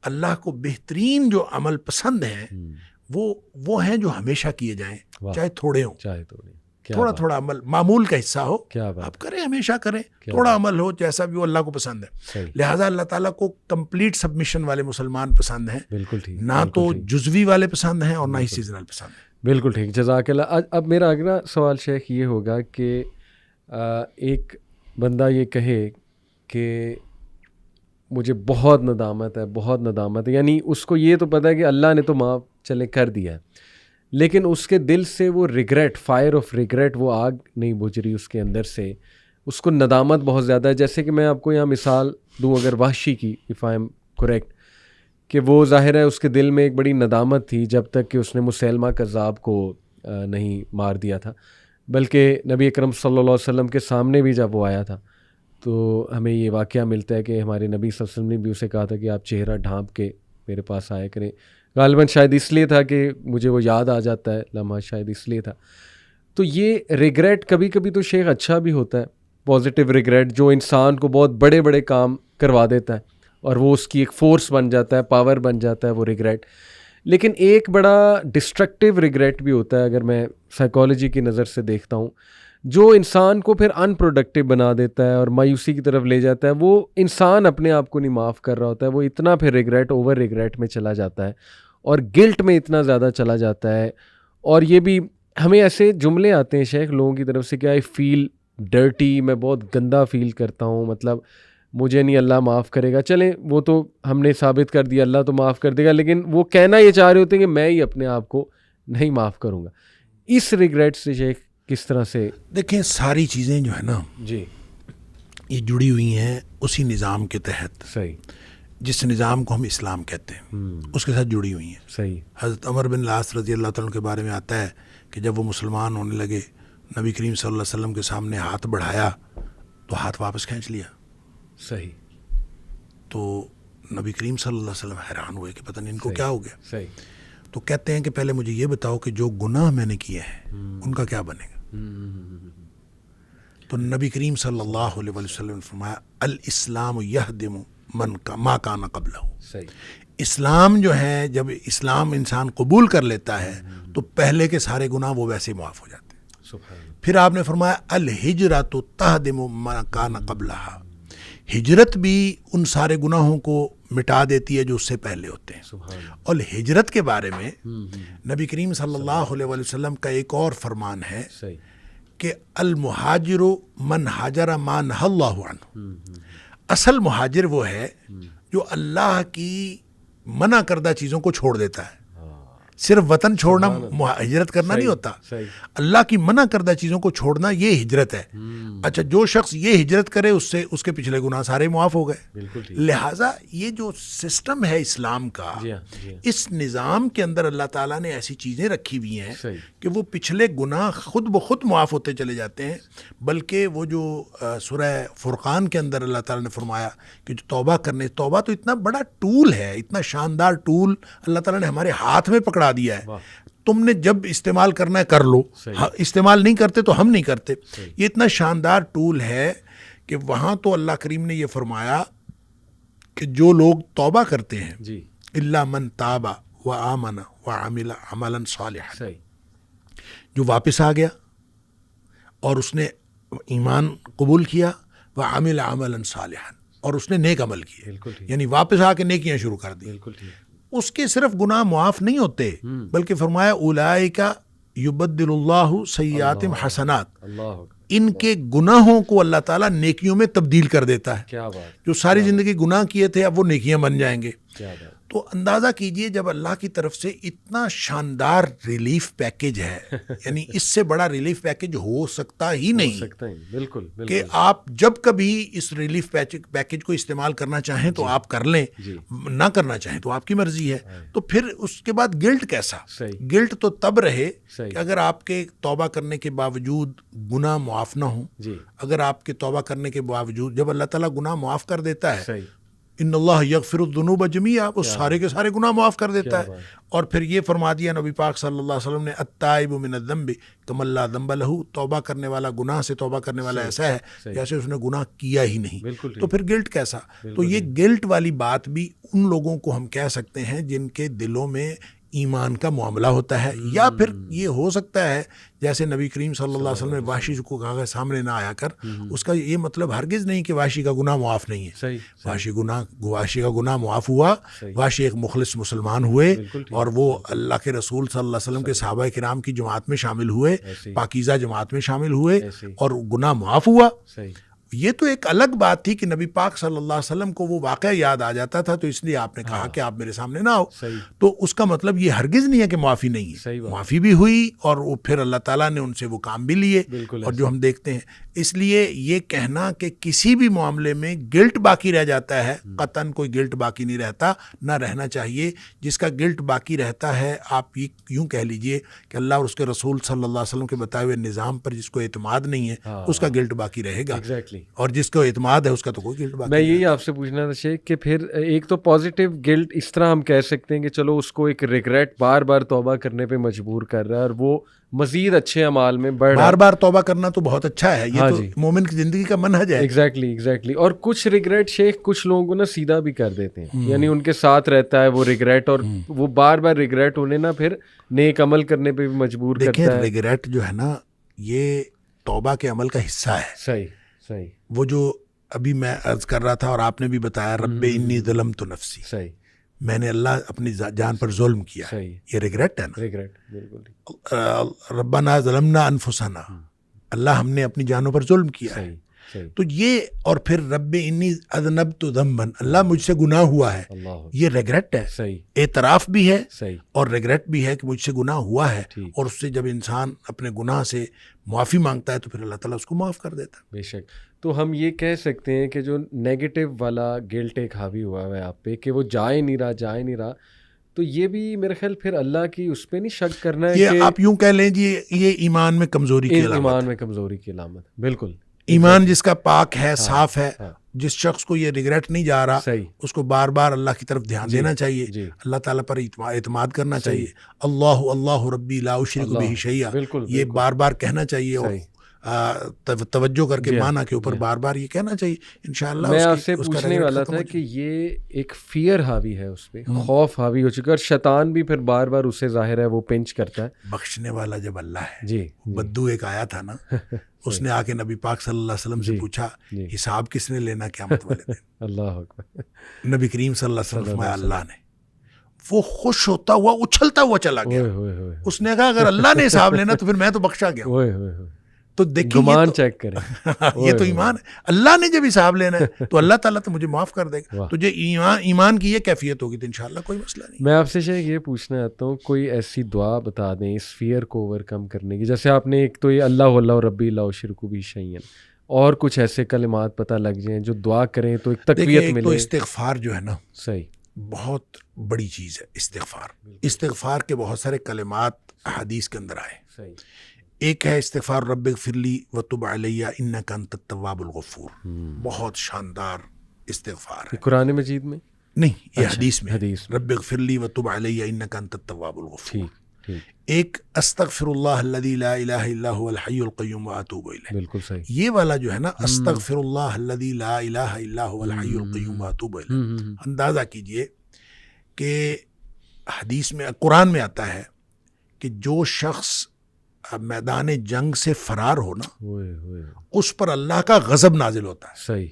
اللہ کو بہترین جو عمل پسند ہیں وہ ہیں جو ہمیشہ کیے جائیں, چاہے تھوڑے ہوں, تھوڑا تھوڑا عمل معمول کا حصہ ہو, آپ کریں, ہمیشہ کریں, تھوڑا عمل ہو, جیسا بھی وہ اللہ کو پسند ہے. لہٰذا اللہ تعالیٰ کو کمپلیٹ سبمیشن والے مسلمان پسند ہیں, نہ تو جزوی والے پسند ہیں اور نہ ہی سیزنل پسند ہیں. بالکل ٹھیک, جزاک اللہ. اب میرا اگلا سوال شیخ یہ ہوگا کہ ایک بندہ یہ کہے کہ مجھے بہت ندامت ہے, یعنی اس کو یہ تو پتہ ہے کہ اللہ نے تو معاف چلے کر دیا ہے, لیکن اس کے دل سے وہ ریگریٹ, فائر آف ریگریٹ, وہ آگ نہیں بجھ رہی اس کے اندر سے, اس کو ندامت بہت زیادہ ہے. جیسے کہ میں آپ کو یہاں مثال دوں اگر وحشی کی, اف آئی ایم کریکٹ, کہ وہ ظاہر ہے اس کے دل میں ایک بڑی ندامت تھی جب تک کہ اس نے مسیلمہ کذاب کو نہیں مار دیا تھا, بلکہ نبی اکرم صلی اللہ علیہ وسلم کے سامنے بھی جب وہ آیا تھا تو ہمیں یہ واقعہ ملتا ہے کہ ہمارے نبی صلی اللہ علیہ وسلم نے بھی اسے کہا تھا کہ آپ چہرہ ڈھانپ کے میرے پاس آیا کریں. غالباً شاید اس لیے تھا کہ مجھے وہ یاد آ جاتا ہے لمحہ, شاید اس لیے تھا. تو یہ ریگریٹ کبھی کبھی تو شیخ اچھا بھی ہوتا ہے, پازیٹیو ریگریٹ, جو انسان کو بہت بڑے بڑے کام کروا دیتا ہے اور وہ اس کی ایک فورس بن جاتا ہے, پاور بن جاتا ہے وہ ریگریٹ. لیکن ایک بڑا ڈسٹرکٹیو ریگریٹ بھی ہوتا ہے, اگر میں سائیکالوجی کی نظر سے دیکھتا ہوں, جو انسان کو پھر ان پروڈکٹیو بنا دیتا ہے اور مایوسی کی طرف لے جاتا ہے. وہ انسان اپنے آپ کو نہیں معاف کر رہا ہوتا ہے, وہ اتنا پھر ریگریٹ, اوور ریگریٹ میں چلا جاتا ہے اور گلٹ میں اتنا زیادہ چلا جاتا ہے. اور یہ بھی ہمیں ایسے جملے آتے ہیں شیخ لوگوں کی طرف سے کہ آئی فیل ڈرٹی, میں بہت گندا فیل کرتا ہوں, مطلب مجھے نہیں اللہ معاف کرے گا. چلیں وہ تو ہم نے ثابت کر دیا اللہ تو معاف کر دے گا, لیکن وہ کہنا یہ چاہ رہے ہوتے ہیں کہ میں ہی اپنے آپ کو نہیں معاف کروں گا. اس ریگریٹ سے شیخ کس طرح سے؟ دیکھیں ساری چیزیں جو ہے نا جی یہ جڑی ہوئی ہیں اسی نظام کے تحت, صحیح, جس نظام کو ہم اسلام کہتے ہیں اس کے ساتھ جڑی ہوئی ہیں. صحیح. حضرت عمر بن العاص رضی اللہ تعالیٰ کے بارے میں آتا ہے کہ جب وہ مسلمان ہونے لگے, نبی کریم صلی اللہ علیہ وسلم کے سامنے ہاتھ بڑھایا تو ہاتھ واپس کھینچ لیا. صحیح. تو نبی کریم صلی اللہ علیہ وسلم حیران ہوئے کہ پتہ نہیں ان کو کیا ہو گیا. صحیح. تو کہتے ہیں کہ پہلے مجھے یہ بتاؤ کہ جو گناہ میں نے کیے ہیں ان کا کیا بنے گا. تو نبی کریم صلی اللہ علیہ وسلم نے فرمایا الاسلام یہدم ما کان قبلہ. اسلام جو ہے, جب اسلام انسان قبول کر لیتا ہے تو پہلے کے سارے گناہ وہ ویسے ہی معاف ہو جاتے ہیں. پھر آپ نے فرمایا الہجرۃ تہدم ما کان قبلہا, ہجرت بھی ان سارے گناہوں کو مٹا دیتی ہے جو اس سے پہلے ہوتے ہیں. اور ہجرت کے بارے میں نبی کریم صلی اللہ علیہ وسلم کا ایک اور فرمان ہے کہ المہاجر من ہاجر ما نہی اللہ عنہ. اصل مہاجر وہ ہے جو اللہ کی منع کردہ چیزوں کو چھوڑ دیتا ہے. صرف وطن چھوڑنا ہجرت کرنا نہیں ہوتا, اللہ کی منع کردہ چیزوں کو چھوڑنا یہ ہجرت ہے. اچھا, جو شخص یہ ہجرت کرے اس سے اس کے پچھلے گناہ سارے معاف ہو گئے. لہٰذا یہ جو سسٹم ہے اسلام کا, اس نظام کے اندر اللہ تعالیٰ نے ایسی چیزیں رکھی ہوئی ہیں کہ وہ پچھلے گناہ خود بخود معاف ہوتے چلے جاتے ہیں. بلکہ وہ جو سورہ فرقان کے اندر اللہ تعالیٰ نے فرمایا کہ جو توبہ کرنے, توبہ تو اتنا بڑا ٹول ہے, اتنا شاندار ٹول اللہ تعالیٰ نے ہمارے ہاتھ میں پکڑا دیا ہے. تم نے جب استعمال کرنا ہے کر لو, استعمال نہیں کرتے تو ہم نہیں کرتے. یہ اتنا شاندار ٹول ہے کہ وہاں تو اللہ کریم نے یہ فرمایا کہ جو لوگ توبہ کرتے ہیں جی الا من تاب وآمن وعمل عملا صالحا, صحیح, جو واپس آ گیا اور اس نے ایمان قبول کیا, وعمل عملا صالحا, اور اس نے نیک عمل کیے, بالکل ٹھیک, یعنی واپس آ کے نیکیاں شروع کر دی, بالکل ٹھیک, اس کے صرف گناہ معاف نہیں ہوتے بلکہ فرمایا اولئک یبدل اللہ سیئاتہم حسنات, اللہ ان کے گناہوں کو اللہ تعالیٰ نیکیوں میں تبدیل کر دیتا ہے. کیا بات, جو ساری زندگی گناہ کیے تھے اب وہ نیکیاں بن جائیں گے. کیا بات, تو اندازہ کیجئے جب اللہ کی طرف سے اتنا شاندار ریلیف پیکج ہے, یعنی اس سے بڑا ریلیف پیکج ہو سکتا ہی نہیں سکتا ہے, بالکل کہ بالکل, آپ جب کبھی اس ریلیف پیکج کو استعمال کرنا چاہیں تو آپ کر لیں, نہ کرنا چاہیں تو آپ کی مرضی ہے. تو پھر اس کے بعد گلٹ کیسا؟ گلٹ تو تب رہے کہ اگر آپ کے توبہ کرنے کے باوجود گناہ معاف نہ ہوں, اگر آپ کے توبہ کرنے کے باوجود جب اللہ تعالیٰ گناہ معاف کر دیتا ہے, ان اللہ یغفر الذنوب جمیعا, وہ سارے کے سارے گناہ معاف کر دیتا ہے. اور پھر یہ فرما دیا نبی پاک صلی اللہ علیہ وسلم نے التائب من الذنب کمن لا ذنب لہ, توبہ کرنے والا گناہ سے توبہ کرنے والا ایسا ہے جیسے اس نے گناہ کیا ہی نہیں. تو پھر گلٹ کیسا؟ تو یہ گلٹ والی بات بھی ان لوگوں کو ہم کہہ سکتے ہیں جن کے دلوں میں ایمان کا معاملہ ہوتا ہے, یا پھر یہ ہو سکتا ہے جیسے نبی کریم صلی اللہ علیہ وسلم نے وحشی کو کہا کہ سامنے نہ آیا کر, اس کا یہ مطلب ہرگز نہیں کہ وحشی کا گناہ معاف نہیں ہے. وحشی کا گناہ معاف ہوا, وحشی ایک مخلص مسلمان ہوئے اور وہ اللہ کے رسول صلی اللہ علیہ وسلم کے صحابہ کرام کی جماعت میں شامل ہوئے, پاکیزہ جماعت میں شامل ہوئے اور گناہ معاف ہوا. یہ تو ایک الگ بات تھی کہ نبی پاک صلی اللہ علیہ وسلم کو وہ واقعہ یاد آ جاتا تھا تو اس لیے آپ نے کہا کہ آپ میرے سامنے نہ آؤ. تو اس کا مطلب یہ ہرگز نہیں ہے کہ معافی نہیں ہے, معافی بھی ہوئی اور وہ پھر اللہ تعالیٰ نے ان سے وہ کام بھی لیے, اور جو ہم دیکھتے ہیں. اس لیے یہ کہنا کہ کسی بھی معاملے میں گلٹ باقی رہ جاتا ہے, قطعاً کوئی گلٹ باقی نہیں رہتا, نہ رہنا چاہیے. جس کا گلٹ باقی رہتا ہے آپ یوں کہہ لیجئے کہ اللہ اور اس کے رسول صلی اللہ علیہ وسلم کے بتائے ہوئے نظام پر جس کو اعتماد نہیں ہے اس کا گلٹ باقی رہے گا, اور جس کو اعتماد ہے اس کا تو کوئی گلٹ باقی. میں یہی آپ سے پوچھنا تھا شیخ کہ پھر ایک تو پازیٹیو گلٹ اس طرح ہم کہہ سکتے ہیں کہ چلو اس کو ایک ریگریٹ بار بار توبہ کرنے پہ مجبور کر رہا ہے اور وہ مزید اچھے اعمال میں بڑھ رہا ہے. بار بار توبہ کرنا تو بہت اچھا ہے, یہ تو مومن کی زندگی کا منہج ہے. ایگزیکٹلی. اور کچھ ریگریٹ شیخ کچھ لوگوں کو نا سیدھا بھی کر دیتے ہیں, یعنی ان کے ساتھ رہتا ہے وہ ریگریٹ, اور وہ بار بار ریگریٹ انہیں نا پھر نیک عمل کرنے پہ بھی مجبور کرتا ہے. دیکھیں ریگریٹ جو ہے نا یہ توبہ کے عمل کا حصہ ہے. صحیح. وہ جو ابھی میں عرض کر رہا تھا اور آپ نے بھی بتایا رب انی ظلمت نفسی, صحیح, میں نے اللہ اپنی جان پر ظلم کیا, یہ ریگریٹ ہے نا. ریگریٹ بالکل. ربنا ظلمنا انفسنا, اللہ ہم نے اپنی جانوں پر ظلم کیا ہے. تو یہ, اور پھر رب انی اذنبت ذنبا, اللہ مجھ سے گناہ ہوا ہے, یہ ریگریٹ ہے. اعتراف بھی ہے اور ریگریٹ بھی ہے کہ مجھ سے گناہ ہوا ہے, اور اس سے جب انسان اپنے گناہ سے معافی مانگتا ہے تو پھر اللہ تعالیٰ اس کو معاف کر دیتا ہے. بے شک. تو ہم یہ کہہ سکتے ہیں کہ جو نیگیٹو والا گلٹ ایک حاوی ہوا ہے آپ پہ کہ وہ جا ہی نہیں رہا, تو یہ بھی میرے خیال پھر اللہ کی اس پہ نہیں شک کرنا ہے. یہ آپ یوں کہہ لیں جی یہ ایمان میں کمزوری کی علامت. بالکل. ایمان جس کا پاک ہے, صاف ہے, جس شخص کو یہ ریگریٹ نہیں جا رہا, اس کو بار بار اللہ کی طرف دھیان دینا چاہیے, اللہ تعالیٰ پر اعتماد کرنا چاہیے. اللہ ربی لا اشرک بہ شیئا, یہ بار بار کہنا چاہیے, اور توجہ کر کے مانا کے اوپر بار بار یہ کہنا چاہیے. انشاءاللہ میں آپ سے پوچھنے والا تھا کہ یہ ایک فیئر حاوی ہے اس پہ, خوف حاوی ہو چکا, اور شیطان بھی پھر بار بار اسے ظاہر ہے وہ پنچ کرتا ہے. بخشنے والا جب اللہ ہے. بدو ایک آیا تھا نا, اس نے آ کے نبی پاک صلی اللہ علیہ وسلم سے پوچھا حساب کس نے لینا قیامت والے دن. اللہ اکبر. نبی کریم صلی اللہ علیہ وسلم فرمایا اللہ نے. وہ خوش ہوتا ہوا اچھلتا ہوا چلا گیا. اس نے کہا اگر اللہ نے حساب لینا تو پھر میں تو بخشا گیا. تو دیکھیے گمان چیک کریں, یہ تو ایمان ہے. اللہ نے جب حساب لینا ہے تو اللہ تعالیٰ تو مجھے معاف کر دے گا. تو جو ایمان کی یہ کیفیت ہوگی تو انشاءاللہ کوئی مسئلہ نہیں. میں آپ سے شیخ یہ پوچھنا چاہتا ہوں کوئی ایسی دعا بتا دیں اس فیئر کو اوور کم کرنے کی. جیسے آپ نے ایک تو یہ اللہ ربی لا اشرک بہ شیئا, اور کچھ ایسے کلمات پتہ لگ جائیں جو دعا کریں تو ایک تقویت ملے. تو استغفار جو ہے نا صحیح بہت بڑی چیز ہے. استغفار کے بہت سارے کلمات حدیث کے اندر آئے. صحیح. ایک ہے استغفار رب اغفر لی وتب علی انک انت التواب الغفور, بہت شاندار استغفار ہے. قرآن مجید میں نہیں, یہ حدیث میں. رب اغفر لی وتب علی انک انت التواب الغفور. ایک استغفر اللہ الذی لا الہ الا هو الحی القیوم واتوب الیہ، بالکل صحیح، یہ والا جو ہے نا استغفر اللہ الذی لا الہ الا هو الحی القیوم واتوب الیہ، اندازہ کیجئے کہ حدیث میں قرآن میں آتا ہے کہ جو شخص میدان جنگ سے فرار ہو نا اس پر اللہ کا غضب نازل ہوتا ہے. صحیح،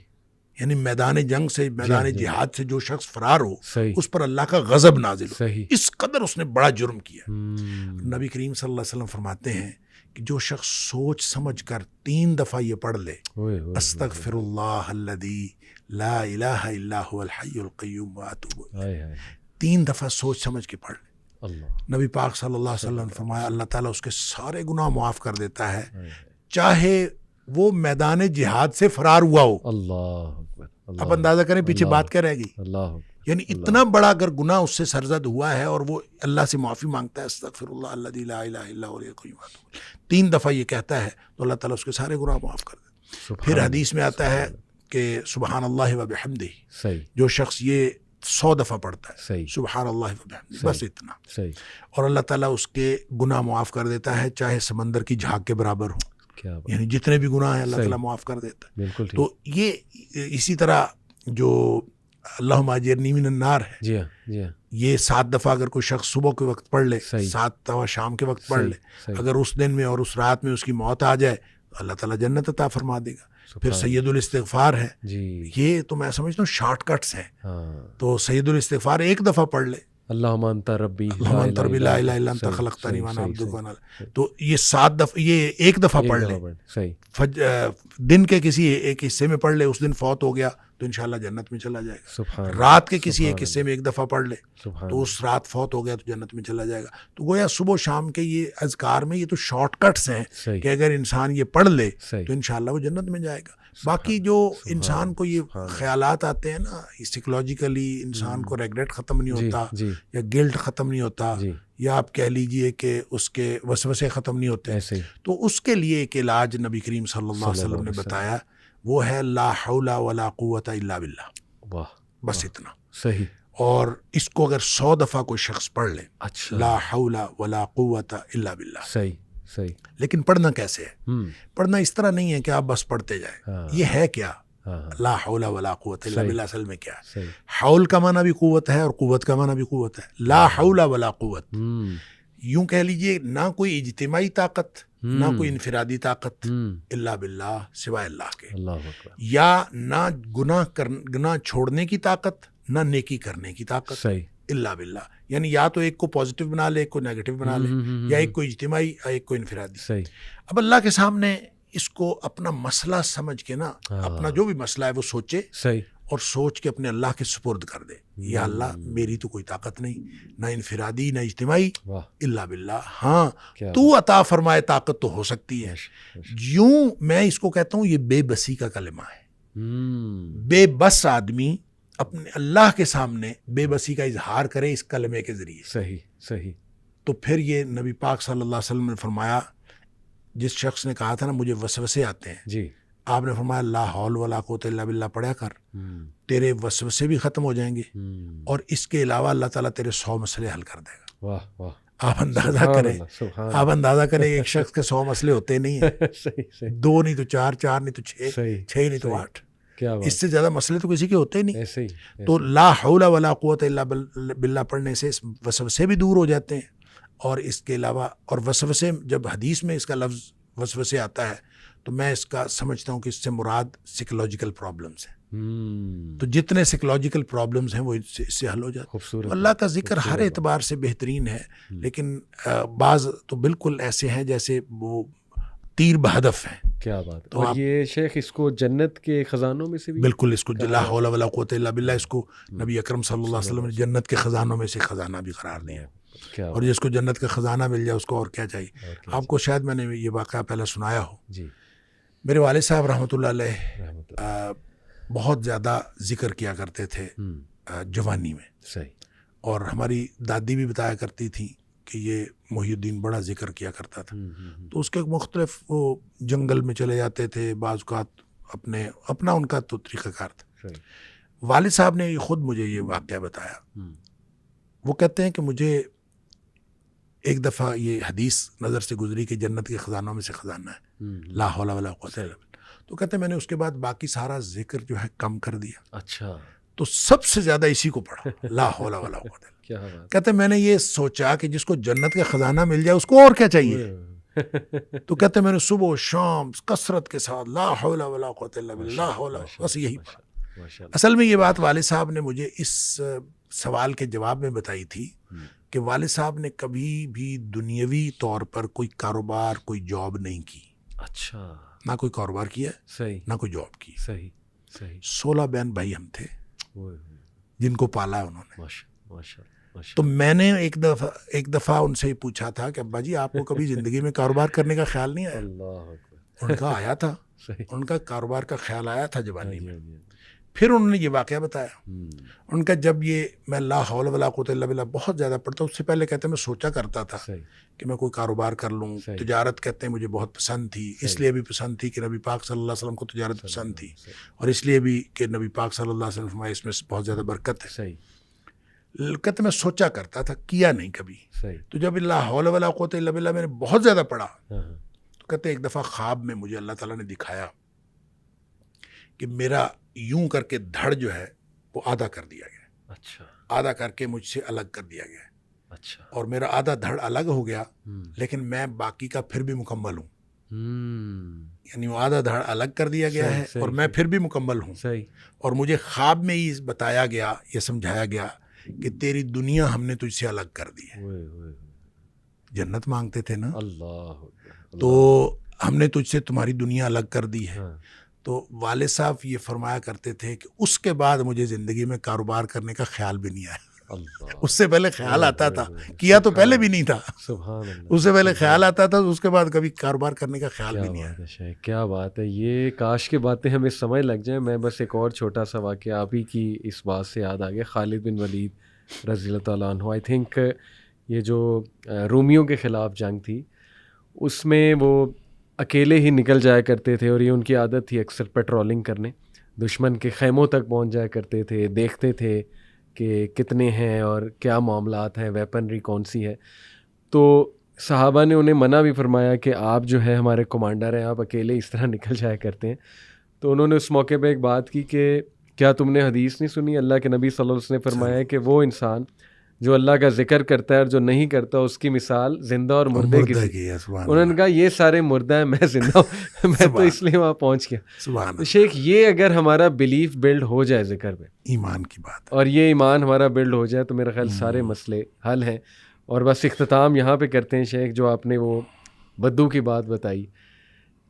یعنی میدان جنگ سے، میدان جہاد سے جو شخص فرار ہو صحیح، اس پر اللہ کا غضب نازل ہو. صحیح، اس قدر اس نے بڑا جرم کیا. نبی کریم صلی اللہ علیہ وسلم فرماتے ہیں کہ جو شخص سوچ سمجھ کر 3 دفعہ یہ پڑھ لے استغفر اللہ الذی لا الہ الا هو الحی القیوم واتوب الیہ، 3 دفعہ سوچ سمجھ کے پڑھ لے، نبی پاک صلی اللہ علیہ وسلم نے فرمایا اللہ تعالیٰ اس کے سارے گناہ معاف کر دیتا ہے، چاہے وہ میدان جہاد سے فرار ہوا ہو. اللہ، آپ اندازہ کریں پیچھے بات کیا رہے گی. اللہ، یعنی اتنا بڑا اگر گناہ اس سے سرزد ہوا ہے اور وہ اللہ سے معافی مانگتا ہے استغفر اللہ الذی لا الہ الا هو الحی القیوم واتوب الیہ، 3 دفعہ یہ کہتا ہے تو اللہ تعالیٰ اس کے سارے گناہ معاف کر دیتا. پھر حدیث میں آتا ہے کہ سبحان اللہ و بحمدہ، صحیح، جو شخص یہ 100 دفعہ پڑھتا ہے صحیح، سبحان اللہ و بحمدہ، بس اتنا، صحیح، اور اللہ تعالیٰ اس کے گناہ معاف کر دیتا ہے چاہے سمندر کی جھاگ کے برابر ہو. کیا بات، یعنی جتنے بھی گناہ ہیں اللہ تعالیٰ معاف کر دیتا ہے. بالکل ٹھیک. تو یہ اسی طرح جو اللہم اجرنی من النار ہے، جی ہاں، جی ہاں، یہ 7 دفعہ اگر کوئی شخص صبح کے وقت پڑھ لے، صحیح، 7 دفعہ شام کے وقت پڑھ لے، صحیح، اگر اس دن میں اور اس رات میں اس کی موت آ جائے تو اللہ تعالیٰ جنت عطا فرما دے گا. پھر سید الاستغفار ہے، جی، یہ تو میں سمجھتا ہوں شارٹ کٹس ہیں. ہاں، تو سید الاستغفار 1 دفعہ پڑھ لے، اللہم انت ربی اللہم انت ربی لا الہ الا انت خلقتنی وانا عبدک وانا، تو یہ 7 دفعہ، یہ 1 دفعہ پڑھ لے، صحیح، دن کے کسی ایک حصے میں پڑھ لے، اس دن فوت ہو گیا تو انشاءاللہ جنت میں چلا جائے گا. سبحان، رات کے کسی ایک حصے میں 1 دفعہ پڑھ لے سبحان، تو اس رات فوت ہو گیا تو جنت میں چلا جائے گا. تو گویا صبح و شام کے یہ اذکار میں یہ تو شارٹ کٹس ہیں صحیح، کہ اگر انسان یہ پڑھ لے صحیح، تو انشاءاللہ وہ جنت میں جائے گا. باقی جو انسان کو یہ خیالات آتے ہیں نا، سائیکولوجیکلی انسان کو ریگریٹ ختم نہیں ہوتا، جی، یا گلٹ ختم نہیں ہوتا، جی، یا آپ کہہ لیجئے کہ اس کے وسوسے ختم نہیں ہوتے، ایسے ہی، تو اس کے لیے ایک علاج نبی کریم صلی اللہ علیہ وسلم نے بتایا، وہ ہے لا حول ولا قوت الا باللہ. واہ، بس اتنا. صحیح، اور اس کو اگر 100 دفعہ کوئی شخص پڑھ لے، اچھا، لا حول ولا قوت الا باللہ. صحیح، صحیح، لیکن پڑھنا کیسے ہے؟ پڑھنا اس طرح نہیں ہے کہ آپ بس پڑھتے جائیں. یہ ہے کیا لا حول ولا قوت الا باللہ؟ اصل میں کیا ہے؟ حول کا معنی بھی قوت ہے اور قوت کا معنی بھی قوت ہے. لا حول ولا قوت، یوں کہہ لیجئے نہ کوئی اجتماعی طاقت، نہ کوئی انفرادی طاقت، الا باللہ، سوائے اللہ کے. اللہ اکبر، یا نہ گناہ چھوڑنے کی طاقت، نہ نیکی کرنے کی طاقت، صحیح، الا باللہ. یعنی یا تو ایک کو پازیٹیو بنا لے، ایک کو نیگیٹو بنا لے، یا ایک کو اجتماعی ایک کو انفرادی. صحیح. اب اللہ کے سامنے اس کو اپنا مسئلہ سمجھ کے نا، اپنا جو بھی مسئلہ ہے وہ سوچے، صحیح، اور سوچ کے اپنے اللہ کے سپرد کر دے. یا اللہ میری تو کوئی طاقت نہیں، نہ انفرادی نہ اجتماعی، الا باللہ. ہاں تو عطا فرمائے طاقت تو ہو سکتی ہے. یوں میں اس کو کہتا ہوں یہ بے بسی کا کلمہ ہے. بے بس آدمی اپنے اللہ کے سامنے بے بسی کا اظہار کرے اس کلمے کے ذریعے. صحیح، صحیح. تو پھر یہ نبی پاک صلی اللہ علیہ وسلم نے فرمایا، جس شخص نے کہا تھا نا مجھے وسوسے آتے ہیں، جی، آپ نے فرمایا لا حول ولا قوت الا باللہ پڑھا کر، تیرے وسوسے بھی ختم ہو جائیں گے، اور اس کے علاوہ اللہ تعالیٰ تیرے 100 مسئلے حل کر دے گا. واہ واہ. آپ اندازہ کریں ایک شخص کے 100 مسئلے ہوتے نہیں ہیں. 2 نہیں تو 4، 4 نہیں تو 6، 6 نہیں تو 8. اس سے زیادہ مسئلے تو کسی کے ہوتے ہی نہیں. تو لا حول ولا قوت الا باللہ پڑھنے سے وسوسے بھی دور ہو جاتے ہیں. اور اس کے علاوہ، اور وسوسے جب حدیث میں اس کا لفظ وسوسے آتا ہے تو میں اس کا سمجھتا ہوں کہ اس سے مراد سائیکولوجیکل پرابلمز ہیں. تو جتنے سائیکولوجیکل پرابلمز ہیں وہ اس سے حل ہو جاتے ہیں. اللہ کا ذکر ہر اعتبار سے بہترین ہے، لیکن بعض تو بالکل ایسے ہیں جیسے وہ تیر بہدف ہیں. کیا بات. تو یہ شیخ اس کو جنت کے خزانوں میں سے بھی بالکل، اس کو لا حول ولا قوت الا باللہ، اس کو نبی اکرم صلی اللہ علیہ وسلم نے جنت کے خزانوں میں سے خزانہ بھی قرار دیا. اور جس کو جنت کا خزانہ مل جائے اس کو اور کیا چاہیے. آپ کو شاید میں نے یہ واقعہ پہلے سنایا ہو. جی. میرے والد صاحب رحمۃ اللہ علیہ بہت زیادہ ذکر کیا کرتے تھے جوانی میں. صحیح. اور ہماری دادی بھی بتایا کرتی تھی کہ یہ محی الدین بڑا ذکر کیا کرتا تھا. تو اس کے مختلف وہ جنگل میں چلے جاتے تھے، بعض اوقات اپنا ان کا تو طریقہ کار تھا. والد صاحب نے خود مجھے یہ واقعہ بتایا. وہ کہتے ہیں کہ مجھے ایک دفعہ یہ حدیث نظر سے گزری کہ جنت کے خزانوں میں سے خزانہ ہے لا حول ولا قوت الا باللہ. تو کہتے ہیں میں نے اس کے بعد باقی سارا ذکر جو ہے کم کر دیا. اچھا. تو سب سے زیادہ اسی کو پڑھا لا حول ولا قوت الا باللہ. کیا بات. کہتے ہیں میں نے یہ سوچا کہ جس کو جنت کا خزانہ مل جائے اس کو اور کیا چاہیے. تو کہتے ہیں میں نے صبح و شام کثرت کے ساتھ لا حول ولا قوت الا باللہ بس یہی پڑھا. اصل میں یہ بات والد صاحب نے مجھے اس سوال کے جواب میں بتائی تھی کہ والد صاحب نے کبھی بھی دنیاوی طور پر کوئی کاروبار کوئی جاب نہیں کی. اچھا. نہ کوئی کاروبار کیا صحیح. نہ کوئی جاب کی. صحیح صحیح. 16 بہن بھائی ہم تھے جن کو پالا ہے انہوں نے. ماشاء. تو میں نے ایک دفعہ ان سے پوچھا تھا کہ ابا جی آپ کو کبھی زندگی میں کاروبار کرنے کا خیال نہیں آیا؟ اللہ اکبر. ان کا آیا تھا. صحیح. ان کا کاروبار کا خیال آیا تھا جوانی میں. پھر انہوں نے یہ واقعہ بتایا. ان کا جب یہ میں لا حول ولا قوت الا باللہ بہت زیادہ پڑھتا اس سے پہلے کہتے ہیں میں سوچا کرتا تھا کہ میں کوئی کاروبار کر لوں. تجارت کہتے ہیں مجھے بہت پسند تھی. اس لیے بھی پسند تھی کہ نبی پاک صلی اللہ علیہ وسلم کو تجارت پسند تھی اور اس لیے بھی کہ نبی پاک صلی اللہ علیہ وسلم فرمایا اس میں بہت زیادہ برکت ہے. کہتے میں سوچا کرتا تھا کیا نہیں کبھی. تو جب لا حول ولا قوت الا باللہ میں نے بہت زیادہ پڑھا تو کہتے ایک دفعہ خواب میں مجھے اللہ تعالیٰ نے دکھایا کہ میرا یوں کر کے دھڑ جو ہے وہ آدھا کر دیا گیا. اچھا. آدھا کر کے مجھ سے الگ کر دیا گیا. اچھا. اور میرا آدھا دھڑ الگ ہو گیا لیکن میں باقی کا پھر بھی مکمل ہوں. یعنی وہ آدھا دھڑ الگ کر دیا گیا ہے اور میں پھر بھی مکمل ہوں. اور مجھے خواب میں ہی بتایا گیا یہ سمجھایا گیا کہ تیری دنیا ہم نے تجھ سے الگ کر دی ہے. جنت مانگتے تھے نا تو ہم نے تجھ سے تمہاری دنیا الگ کر دی ہے. تو والد صاحب یہ فرمایا کرتے تھے کہ اس کے بعد مجھے زندگی میں کاروبار کرنے کا خیال بھی نہیں آیا. اس سے پہلے خیال آتا تھا کیا تو پہلے بھی نہیں تھا. اس سے پہلے خیال آتا تھا اس کے بعد کبھی کاروبار کرنے کا خیال بھی نہیں آیا. کیا بات ہے. یہ کاش کی باتیں ہمیں سمجھ لگ جائیں. میں بس ایک اور چھوٹا سا واقعہ آپ ہی کی اس بات سے یاد آ گیا. خالد بن ولید رضی اللہ تعالیٰ عنہ آئی تھنک یہ جو رومیوں کے خلاف جنگ تھی اس میں وہ اکیلے ہی نکل جایا کرتے تھے اور یہ ان کی عادت تھی اکثر پیٹرولنگ کرنے. دشمن کے خیموں تک پہنچ جایا کرتے تھے. دیکھتے تھے کہ کتنے ہیں اور کیا معاملات ہیں ویپنری کون سی ہے. تو صحابہ نے انہیں منع بھی فرمایا کہ آپ جو ہے ہمارے کمانڈر ہیں آپ اکیلے اس طرح نکل جایا کرتے ہیں. تو انہوں نے اس موقع پہ ایک بات کی کہ کیا تم نے حدیث نہیں سنی اللہ کے نبی صلی اللہ علیہ وسلم نے فرمایا کہ وہ انسان جو اللہ کا ذکر کرتا ہے اور جو نہیں کرتا اس کی مثال زندہ اور مردے کی. انہوں نے کہا یہ سارے مردہ ہیں میں زندہ ہوں. میں تو اس لیے وہاں پہنچ گیا. تو شیخ یہ اگر ہمارا بلیف بلڈ ہو جائے ذکر پہ ایمان کی بات اور یہ ایمان ہمارا بلڈ ہو جائے تو میرا خیال سارے مسئلے حل ہیں. اور بس اختتام یہاں پہ کرتے ہیں شیخ جو آپ نے وہ بدو کی بات بتائی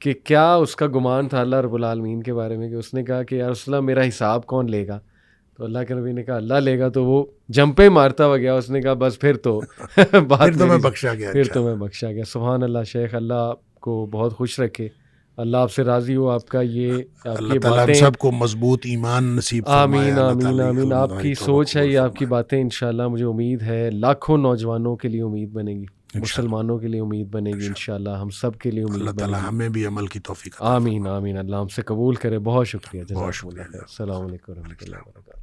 کہ کیا اس کا گمان تھا اللہ رب العالمین کے بارے میں کہ اس نے کہا کہ یا رسول اللہ میرا حساب کون لے گا. تو اللہ کے نبی نے کہا اللہ لے گا. تو وہ جمپے مارتا ہوا گیا. اس نے کہا بس پھر تو پھر تو میں بخشا گیا. پھر تو میں بخشا گیا. سبحان اللہ. شیخ اللہ آپ کو بہت خوش رکھے. اللہ آپ سے راضی ہو. آپ کا یہ اللہ تعالیٰ ہم سب کو مضبوط ایمان نصیب فرمائے. آمین آمین آمین. آپ کی سوچ ہے یہ آپ کی باتیں انشاءاللہ مجھے امید ہے لاکھوں نوجوانوں کے لیے امید بنے گی. مسلمانوں کے لیے امید بنے گی انشاءاللہ. ہم سب کے لیے امید بنے گی. اللہ تعالیٰ ہمیں بھی عمل کی توفیق. آمین آمین. اللہ ہم سے قبول کرے. بہت شکریہ. جزاک اللہ خیر. السلام علیکم و رحمۃ اللہ وبرکاتہ.